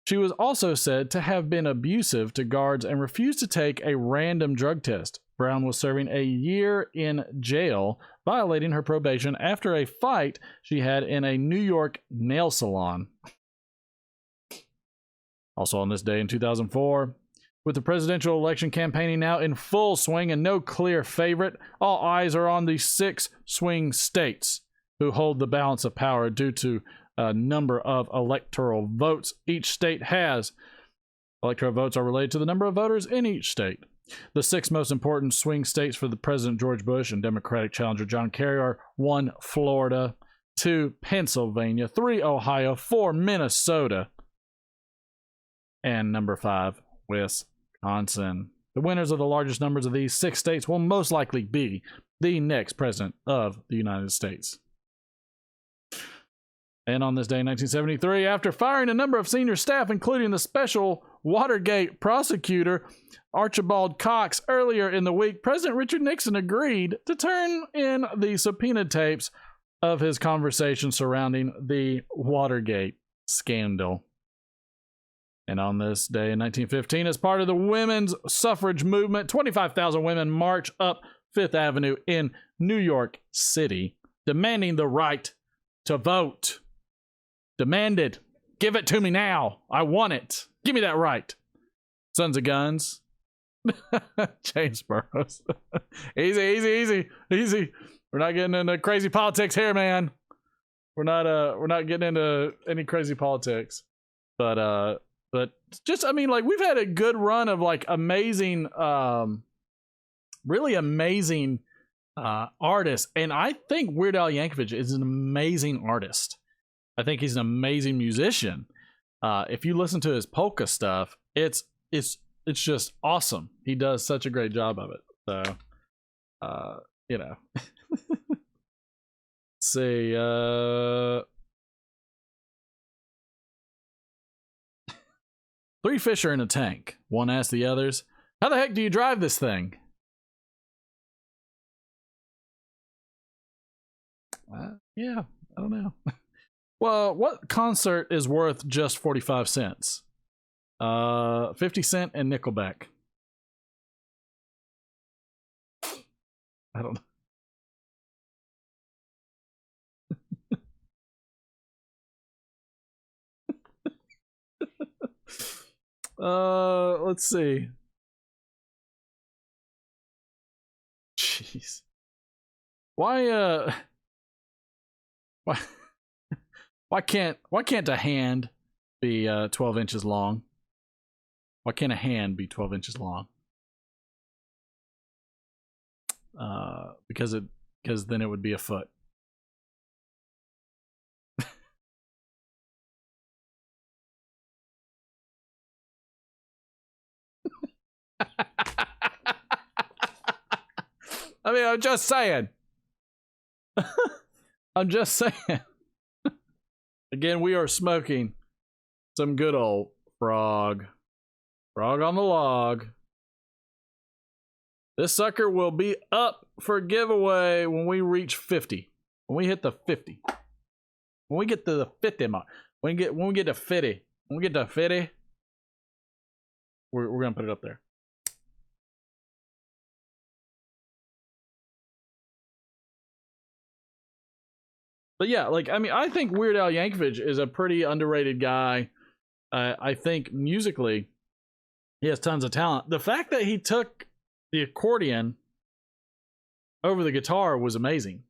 She was also said to have been abusive to guards and refused to take a random drug test. Brown was serving a year in jail, violating her probation after a fight she had in a New York nail salon. Also on this day in 2004, with the presidential election campaigning now in full swing and no clear favorite, all eyes are on the 6 swing states who hold the balance of power due to a number of electoral votes each state has. Electoral votes are related to the number of voters in each state. The 6 most important swing states for the President George Bush and Democratic challenger John Kerry are 1, Florida, 2, Pennsylvania, 3, Ohio, 4, Minnesota, and number 5, Wisconsin. The winners of the largest numbers of these 6 states will most likely be the next president of the United States. And on this day in 1973, after firing a number of senior staff, including the special Watergate prosecutor Archibald Cox earlier in the week, President Richard Nixon agreed to turn in the subpoenaed tapes of his conversation surrounding the Watergate scandal. And on this day in 1915, as part of the women's suffrage movement, 25,000 women march up Fifth Avenue in New York City, demanding the right to vote. Demanded. Give it to me now. I want it. Give me that right. Sons of Guns. James Burrows. Easy. We're not getting into crazy politics here, man. We're not getting into any crazy politics. But just, I mean, like, we've had a good run of like amazing, really amazing artists. And I think Weird Al Yankovic is an amazing artist. I think he's an amazing musician. If you listen to his polka stuff, it's just awesome. He does such a great job of it. So, you know. Let's see. 3 fish are in a tank. One asked the others, "How the heck do you drive this thing?" Yeah, I don't know. Well, what concert is worth just 45 cents? 50 Cent and Nickelback. I don't know. Let's see. Jeez. Why why can't a hand be 12 inches long? Why can't a hand be 12 inches long? Because then it would be a foot. I mean, I'm just saying. I'm just saying. Again, we are smoking some good old frog. Frog on the log. This sucker will be up for giveaway when we reach 50. When we hit the 50. When we get to the 50 mark. When we get to 50. When we get to 50, we're gonna put it up there. But yeah, like, I mean, I think Weird Al Yankovic is a pretty underrated guy. I think musically, he has tons of talent. The fact that he took the accordion over the guitar was amazing.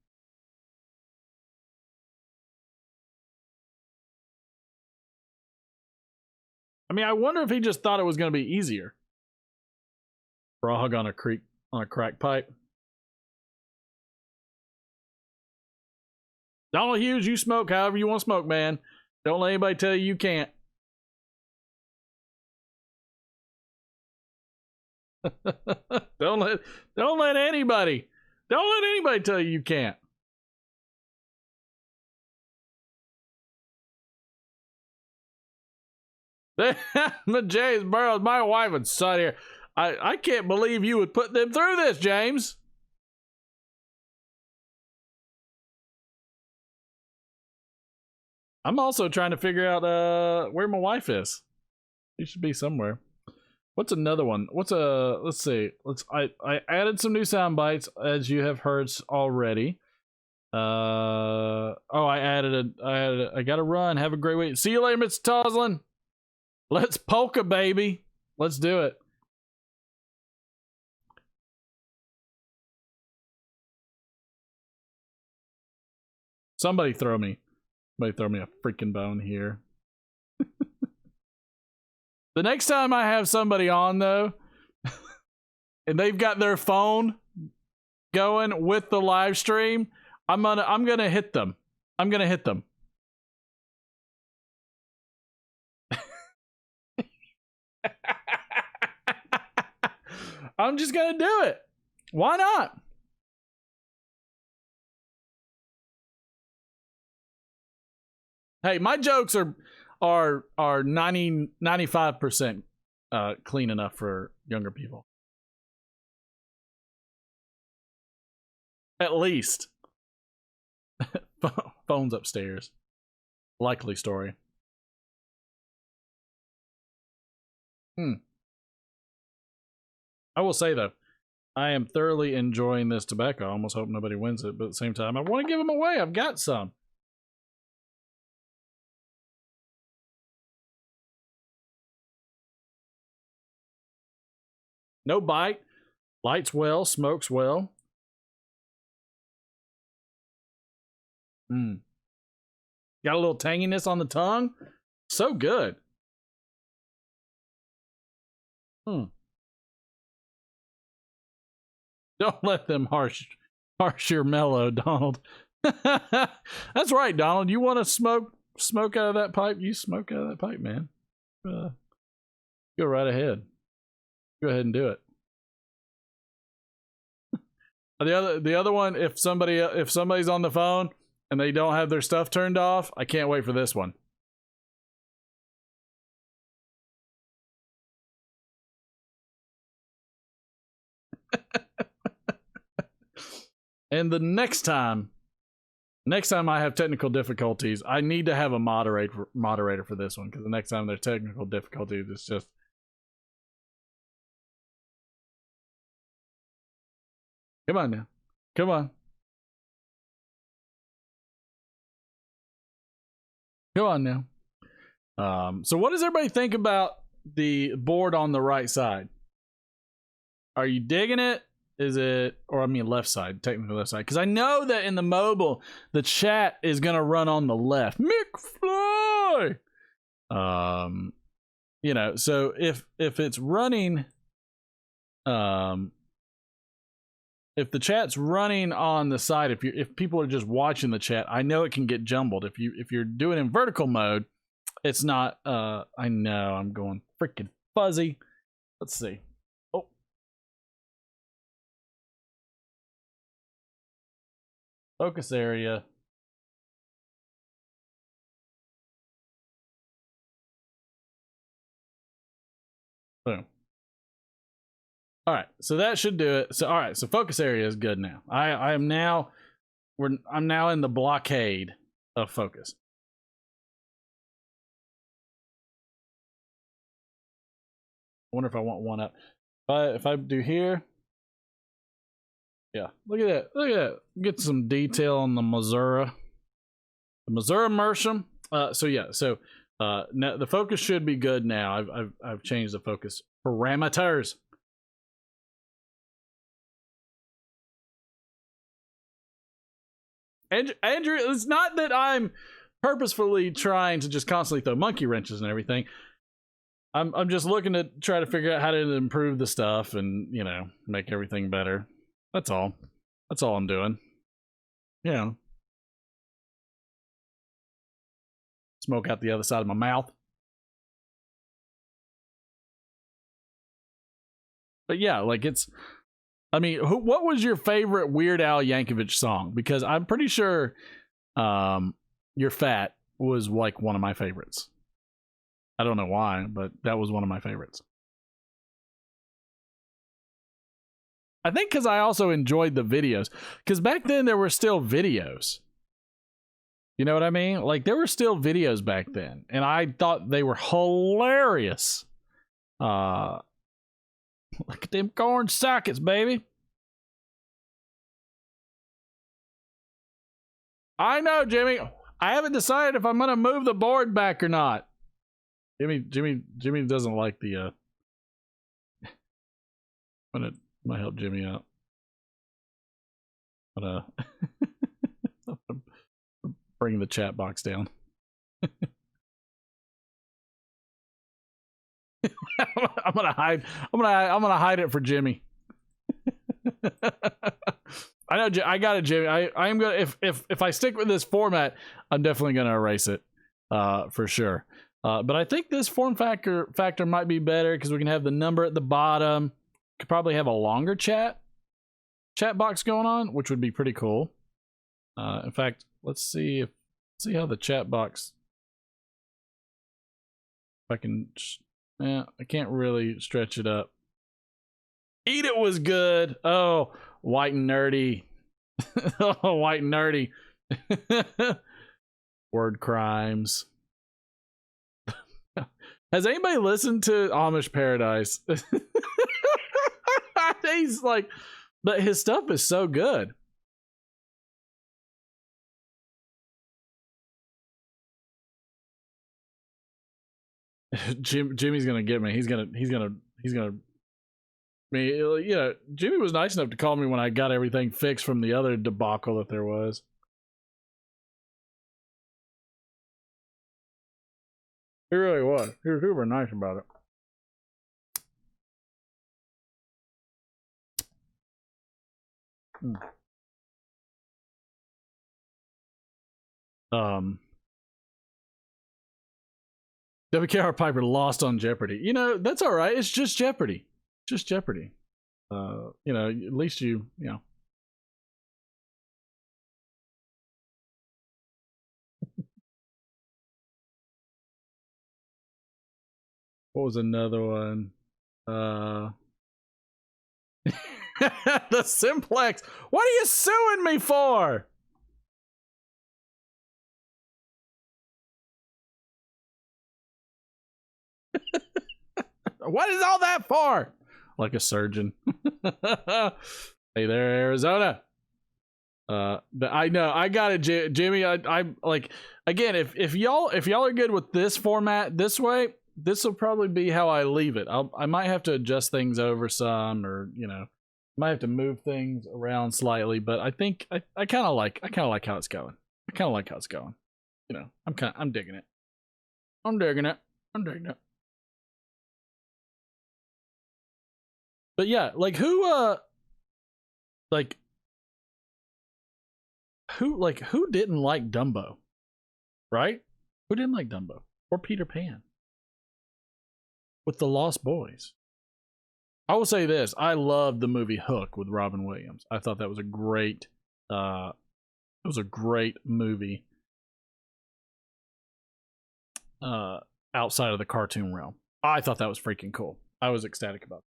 I mean, I wonder if he just thought it was going to be easier. Frog on a crack pipe. Donald Hughes, you smoke however you want to smoke, man. Don't let anybody tell you can't. Don't let anybody tell you can't. The James Burrows, my wife and son here. I can't believe you would put them through this, James. I'm also trying to figure out where my wife is. She should be somewhere. What's another one? Let's see. I added some new sound bites, as you have heard already. I gotta run. Have a great week. See you later, Mr. Toslin. Let's polka, baby. Let's do it. Somebody throw me a freaking bone here. The next time I have somebody on, though, and they've got their phone going with the live stream, I'm gonna hit them. I'm gonna hit them. I'm just gonna do it. Why not? Hey, my jokes are 95% clean enough for younger people. At least. Phone's upstairs. Likely story. I will say, though, I am thoroughly enjoying this tobacco. I almost hope nobody wins it, but at the same time, I want to give them away. I've got some. No bite. Lights well. Smokes well. Got a little tanginess on the tongue. So good. Don't let them harsh your mellow, Donald. That's right, Donald. You want to smoke out of that pipe? You smoke out of that pipe, man. Go right ahead. Go ahead and do it. The other one, if somebody's on the phone and they don't have their stuff turned off, I can't wait for this one. And the next time I have technical difficulties, I need to have a moderator for this one, because the next time there's technical difficulties, it's just... Come on now. Come on. Go on now. So what does everybody think about the board on the right side? Are you digging it? Is it, or I mean left side, technically left side, because I know that in the mobile the chat is gonna run on the left. McFly. You know, so if it's running, if the chat's running on the side, if people are just watching the chat, I know it can get jumbled. If you're doing it in vertical mode, it's not. I know I'm going freaking fuzzy. Let's see. Oh, focus area. Boom. All right, so that should do it. So all right, so focus area is good now. I'm now in the blockade of focus. I wonder if I want one up. If I do here, yeah, look at that. Look at that. Get some detail on the Missouri Meerschaum. So yeah, so now the focus should be good now. I've changed the focus parameters. Andrew, it's not that I'm purposefully trying to just constantly throw monkey wrenches and everything. I'm just looking to try to figure out how to improve the stuff and, you know, make everything better. That's all. That's all I'm doing. Yeah. Smoke out the other side of my mouth. But yeah, like it's, I mean, what was your favorite Weird Al Yankovic song? Because I'm pretty sure You're Fat was like one of my favorites. I don't know why, but that was one of my favorites. I think because I also enjoyed the videos. Because back then there were still videos. You know what I mean? Like there were still videos back then. And I thought they were hilarious. Look at them corn sockets, baby. I know, Jimmy. I haven't decided if I'm going to move the board back or not. Jimmy doesn't like the I'm gonna help Jimmy out. But bring the chat box down. I'm gonna hide it for Jimmy. I know I got it, Jimmy. I'm gonna if I stick with this format, I'm definitely gonna erase it for sure. But I think this form factor might be better because we can have the number at the bottom. Could probably have a longer chat box going on, which would be pretty cool. In fact, let's see how the chat box. If I can, I can't really stretch it up. Eat It was good. Oh, white and nerdy. Oh, white and nerdy. Word crimes. Has anybody listened to Amish Paradise? He's like, but his stuff is so good. Jimmy's gonna get me. He's gonna. You know, Jimmy was nice enough to call me when I got everything fixed from the other debacle that there was. He really was. He was super nice about it. WKR Piper lost on Jeopardy. You know, that's all right. It's just Jeopardy. Just Jeopardy. You know, at least you know. What was another one? The Simplex. What are you suing me for? What is all that for? Like a surgeon. Hey there, Arizona. But I know I got it, Jimmy. I like, again, if y'all are good with this format this way, this will probably be how I leave it. I might have to adjust things over some, or might have to move things around slightly. But I think I kind of like how it's going. I kind of like how it's going. I'm digging it. I'm digging it. But yeah, who didn't like Dumbo? Right? Who didn't like Dumbo? Or Peter Pan? With the Lost Boys. I will say this, I loved the movie Hook with Robin Williams. I thought that was a great movie outside of the cartoon realm. I thought that was freaking cool. I was ecstatic about it.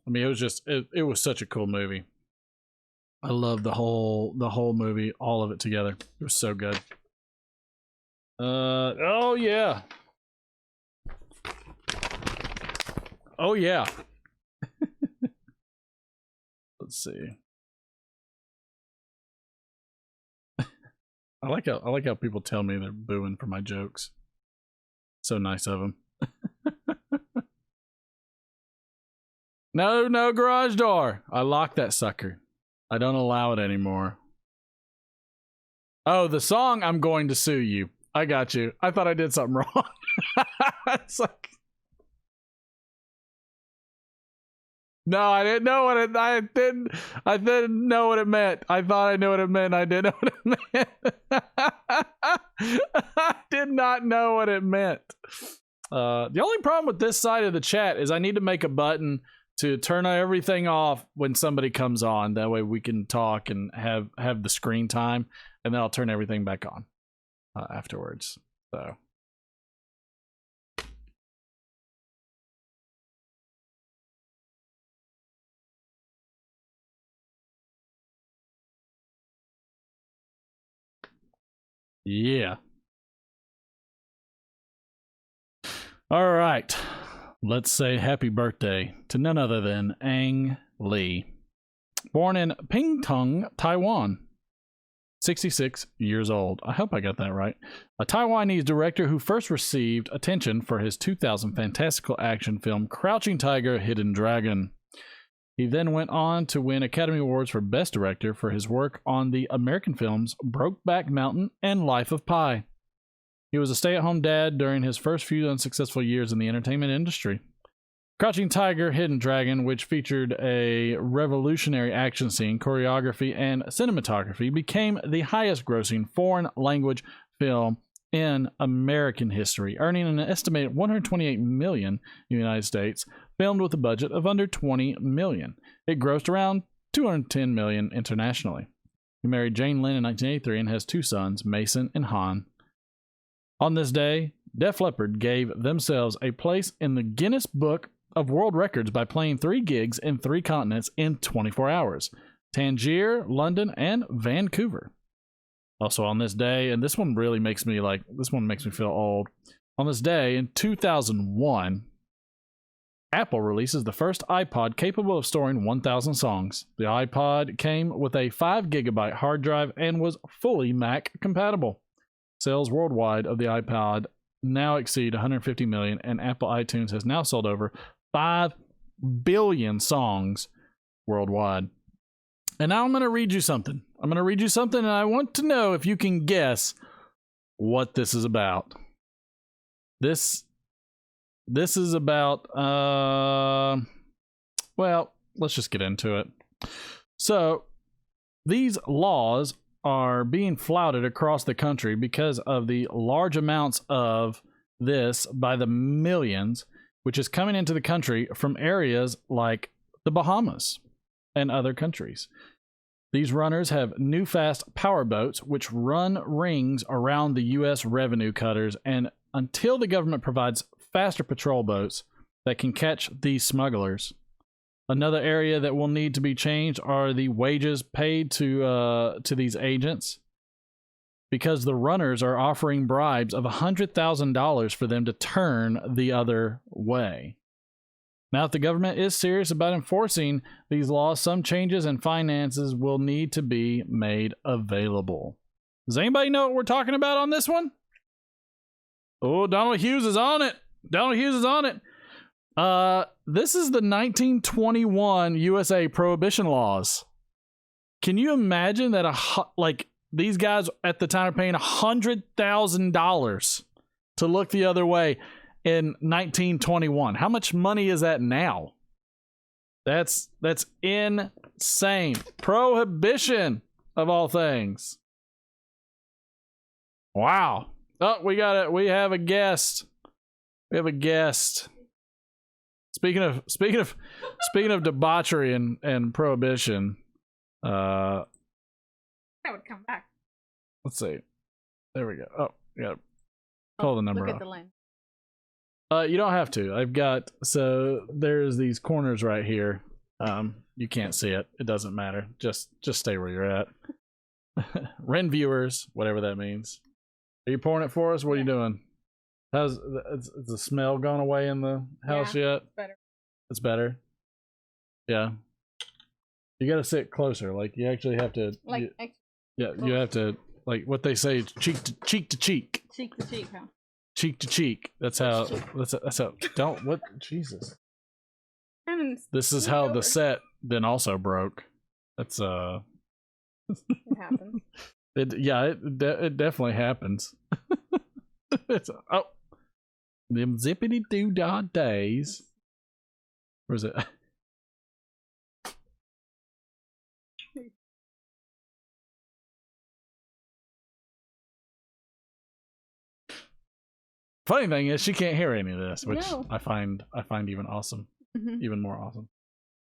I mean, it was just it was such a cool movie. I love the whole movie, all of it together. It was so good. Oh yeah. Oh yeah. Let's see. I like how people tell me they're booing for my jokes. So nice of them. No garage door. I locked that sucker. I don't allow it anymore. Oh, the song "I'm Going to Sue You." I got you. I thought I did something wrong. It's like, no, I didn't know what it. I didn't know what it meant. I thought I knew what it meant. I didn't know what it meant. I did not know what it meant. The only problem with this side of the chat is I need to make a button to turn everything off when somebody comes on. That way we can talk and have the screen time, and then I'll turn everything back on afterwards. So. Yeah. All right. Let's say happy birthday to none other than Ang Lee. Born in Pingtung, Taiwan. 66 years old. I hope I got that right. A Taiwanese director who first received attention for his 2000 fantastical action film Crouching Tiger, Hidden Dragon. He then went on to win Academy Awards for Best Director for his work on the American films Brokeback Mountain and Life of Pi. He was a stay-at-home dad during his first few unsuccessful years in the entertainment industry. Crouching Tiger, Hidden Dragon, which featured a revolutionary action scene, choreography, and cinematography, became the highest-grossing foreign-language film in American history, earning an estimated $128 million in the United States, filmed with a budget of under $20 million. It grossed around $210 million internationally. He married Jane Lynn in 1983 and has two sons, Mason and Han. On this day, Def Leppard gave themselves a place in the Guinness Book of World Records by playing 3 gigs in 3 continents in 24 hours: Tangier, London, and Vancouver. Also on this day, and this one makes me feel old. On this day in 2001, Apple releases the first iPod capable of storing 1,000 songs. The iPod came with a 5 gigabyte hard drive and was fully Mac compatible. Sales worldwide of the iPod now exceed 150 million, and Apple iTunes has now sold over 5 billion songs worldwide. And now I'm going to read you something. And I want to know if you can guess what this is about. This is about, well, let's just get into it. So, these laws are being flouted across the country because of the large amounts of this by the millions, which is coming into the country from areas like the Bahamas and other countries. These runners have new fast power boats which run rings around the U.S. revenue cutters, and until the government provides faster patrol boats that can catch these smugglers. Another area that will need to be changed are the wages paid to these agents, because the runners are offering bribes of $100,000 for them to turn the other way. Now, if the government is serious about enforcing these laws, some changes in finances will need to be made available. Does anybody know what we're talking about on this one? Oh, Donald Hughes is on it. Donald Hughes is on it. This is the 1921 USA prohibition laws. Can you imagine that these guys at the time are paying $100,000 to look the other way in 1921? How much money is that now? That's insane. Prohibition of all things. Wow. Oh, we have a guest. We have a guest. Speaking of debauchery and prohibition, That would come back. let's see. There we go. Oh, you gotta call the number Look off. at the lens. You don't have to. There's these corners right here. You can't see it. It doesn't matter. Just stay where you're at. Ren viewers, whatever that means. Are you pouring it for us? What are you doing? Is the smell gone away in the house yet? It's better. It's better. Yeah. You got to sit closer. Like you actually have to. Like You have to, like what they say, cheek to cheek. cheek to cheek, huh? Cheek to cheek. That's how. That's how. Don't what? Jesus. This is how the set then also broke. That's It happens. it definitely happens. It's them zippity doo dah days. Where is it? Funny thing is, she can't hear any of this, which No. I find even awesome, Mhm. even more awesome.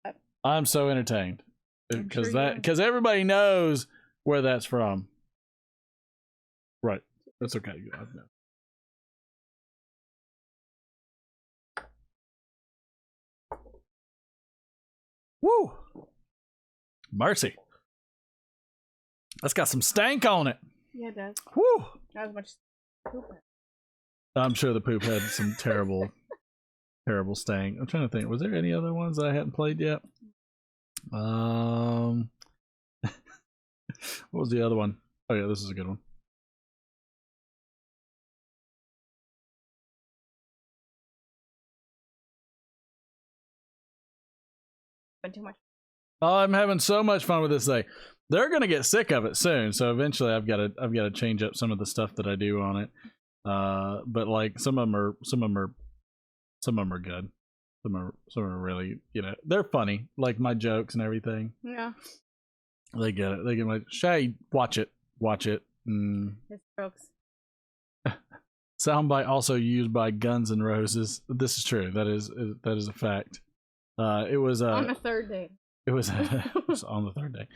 Uh, I'm so entertained I'm because sure you are. because everybody knows where that's from. Right, that's okay. I know. Woo! Mercy. That's got some stank on it. Yeah, it does. Woo! Not as much poop. I'm sure the poop had some terrible, terrible stank. I'm trying to think. Was there any other ones that I hadn't played yet? What was the other one? Oh yeah, this is a good one. Been too much. Oh, I'm having so much fun with this thing. They're gonna get sick of it soon, so eventually I've got to change up some of the stuff that I do on it. But like some of them are good. Some are really, they're funny. Like my jokes and everything. Yeah. They get it. They get my Shay. Watch it. His jokes. Soundbite also used by Guns N' Roses. This is true. That is a fact. It was On the third day. It was, it was on the third day.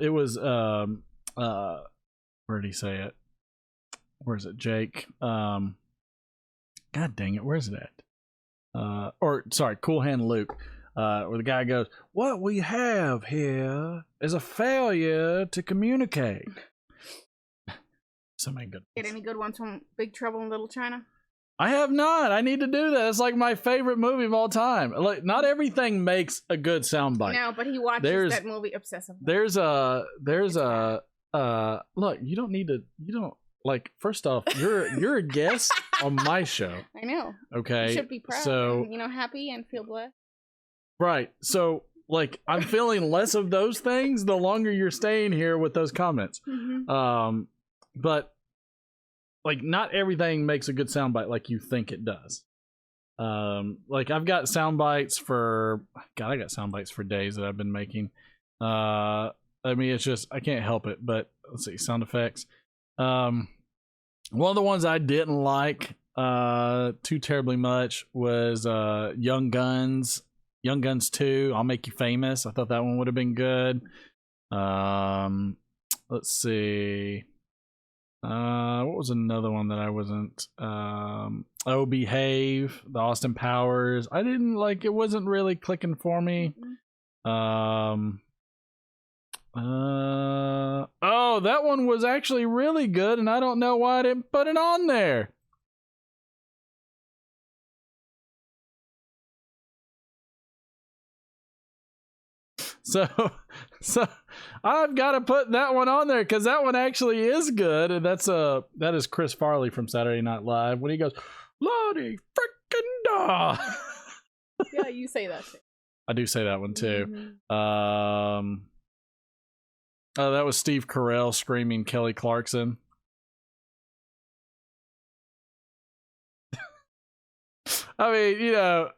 It was where did he say it? Where is it, Jake? God dang it, where's it at? Cool Hand Luke. Where the guy goes, "What we have here is a failure to communicate." So many good Get any good ones from Big Trouble in Little China? I have not. I need to do that. It's like my favorite movie of all time. Like, not everything makes a good soundbite. No, but he watches that movie obsessively. There's a look. You don't need to. You don't like. First off, you're a guest on my show. I know. Okay. You should be proud. So and, happy and feel blessed. right. So like, I'm feeling less of those things the longer you're staying here with those comments. Mm-hmm. But like, not everything makes a good soundbite like you think it does. Like I've got sound bites for I got sound bites for days that I've been making. I mean, it's just I can't help it. But let's see, sound effects. One of the ones I didn't like too terribly much was Young Guns 2, I'll Make You Famous. I thought that one would have been good. Let's see. What was another one that I wasn't? Oh, Behave, the Austin Powers. I didn't like. It wasn't really clicking for me. Oh, that one was actually really good, and I don't know why I didn't put it on there. So I've got to put that one on there because that one actually is good, and that is Chris Farley from Saturday Night Live when he goes, "Lordy frickin' da." Yeah, you say that too. I do say that one too. Mhm. Oh, that was Steve Carell screaming Kelly Clarkson. I mean, you know,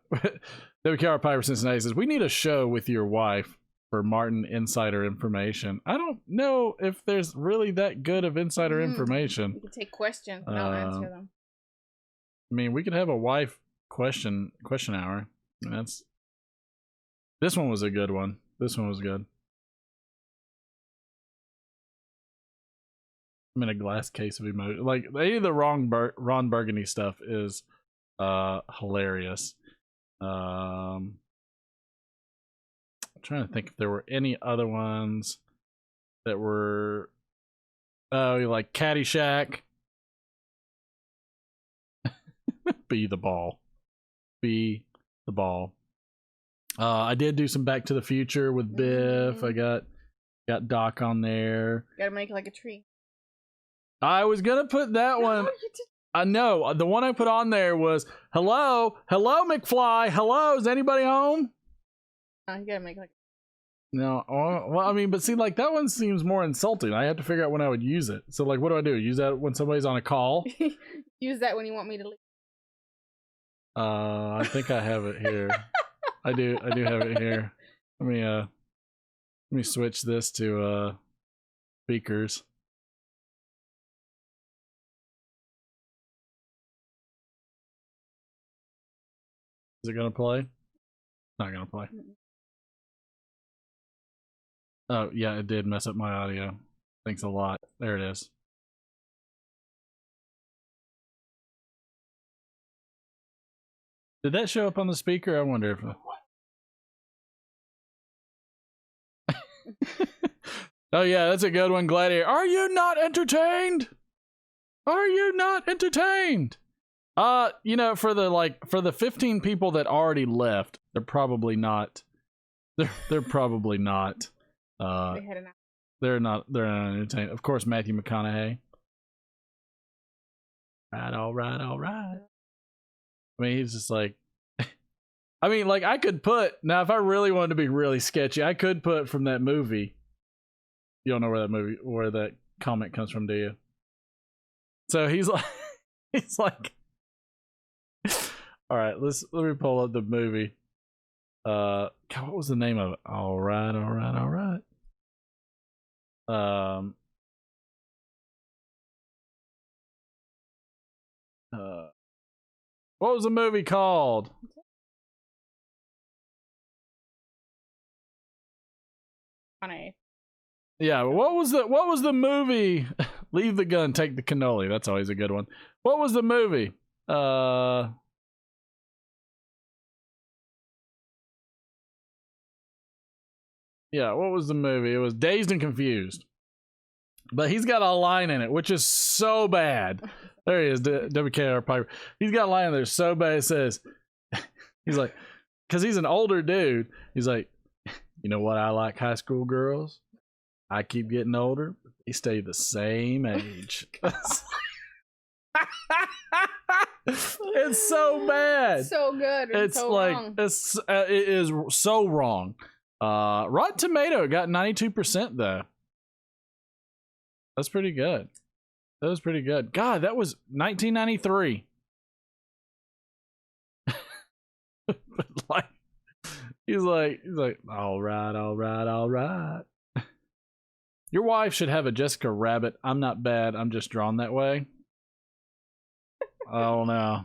WKR Piper Cincinnati says, we need a show with your wife for Martin insider information. I don't know if there's really that good of insider information. You can take questions and I'll answer them. I mean, we could have a wife question hour. This one was a good one. This one was good. I'm in a glass case of emotion. Like, any of the Ron Burgundy stuff is hilarious. I'm trying to think if there were any other ones that were like Caddyshack. Be the ball. I did do some Back to the Future with Biff. I got Doc on there. Gotta make like a tree. I was gonna put that one. I know the one I put on there was hello McFly, hello, is anybody home? You gotta make like. No, well, I mean, but see, like that one seems more insulting. I have to figure out when I would use it. So, like, what do I do? Use that when somebody's on a call? Use that when you want me to leave. I think I have it here. I do have it here. Let me switch this to speakers. Is it gonna play? Not gonna play. Oh yeah, it did mess up my audio. Thanks a lot. There it is. Did that show up on the speaker? I wonder if. Oh yeah, that's a good one, Gladiator. Are you not entertained? Are you not entertained? You know, for the 15 people that already left, they're probably not. They're probably not. They're not entertained. Of course, Matthew McConaughey. All right. I mean, he's just like. I mean, like I could put now if I really wanted to be really sketchy, I could put from that movie. You don't know where that comment comes from, do you? So he's like, all right, let me pull up the movie. God, what was the name of it? All right. What was the movie called? Yeah, what was the movie? Leave the gun, take the cannoli. That's always a good one. What was the movie? Yeah, what was the movie? It was Dazed and Confused. But he's got a line in it, which is so bad. There he is, WKR Piper. He's got a line in there so bad. It says, he's like, because he's an older dude. He's like, you know what I like high school girls? I keep getting older, but they stay the same age. It's so bad. So good. It's so like wrong. it is so wrong. Rotten Tomato got 92% though. That's pretty good. That was pretty good. God, that was 1993. But like, he's like, all right. Your wife should have a Jessica Rabbit. I'm not bad. I'm just drawn that way. Oh no.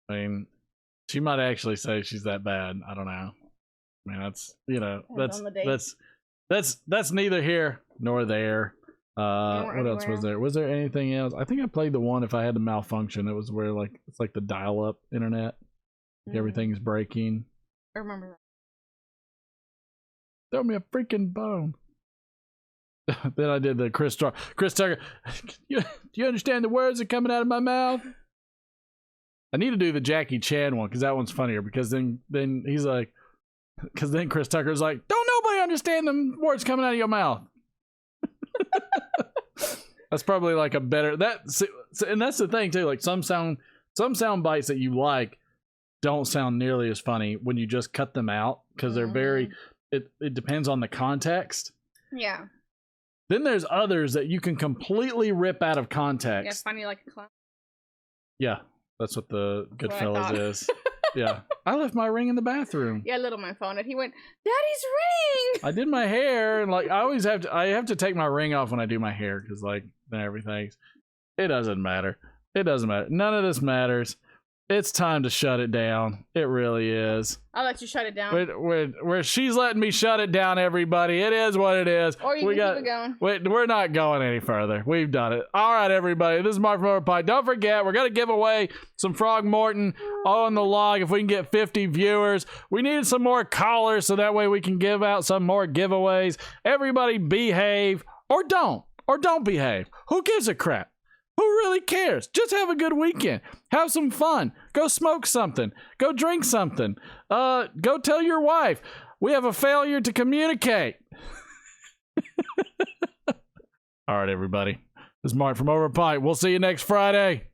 I mean, she might actually say she's that bad. I don't know. I mean, that's, you know, that's neither here nor there. What else was there? Was there anything else? I think I played the one if I had to malfunction. It was where like it's like the dial-up internet. Like everything's breaking. I remember that. Throw me a freaking bone. Then I did the Chris Tucker. Do you understand the words that are coming out of my mouth? I need to do the Jackie Chan one because that one's funnier. Because then he's like, because then Chris Tucker's like, don't nobody understand the words coming out of your mouth. That's probably like a better and that's the thing too. Like some sound bites that you like don't sound nearly as funny when you just cut them out because they're very. It depends on the context. Yeah. Then there's others that you can completely rip out of context. Yeah, funny like a clown. Yeah, that's what the That's what I Goodfellas thought. is. Yeah, I left my ring in the bathroom. Yeah, little man found it. He went, "Daddy's ring." I did my hair, and like I always have to take my ring off when I do my hair because like then everything's. It doesn't matter. It doesn't matter. None of this matters. It's time to shut it down. It really is. I'll let you shut it down. Where she's letting me shut it down, everybody. It is what it is. Or you can keep it going. We're not going any further. We've done it. All right, everybody. This is Mark from Overpie. Don't forget, we're going to give away some Frog Morton on the log if we can get 50 viewers. We need some more callers so that way we can give out some more giveaways. Everybody behave or don't behave. Who gives a crap? Who really cares? Just have a good weekend. Have some fun. Go smoke something. Go drink something. Go tell your wife. We have a failure to communicate. All right, everybody. This is Mark from Overpie. We'll see you next Friday.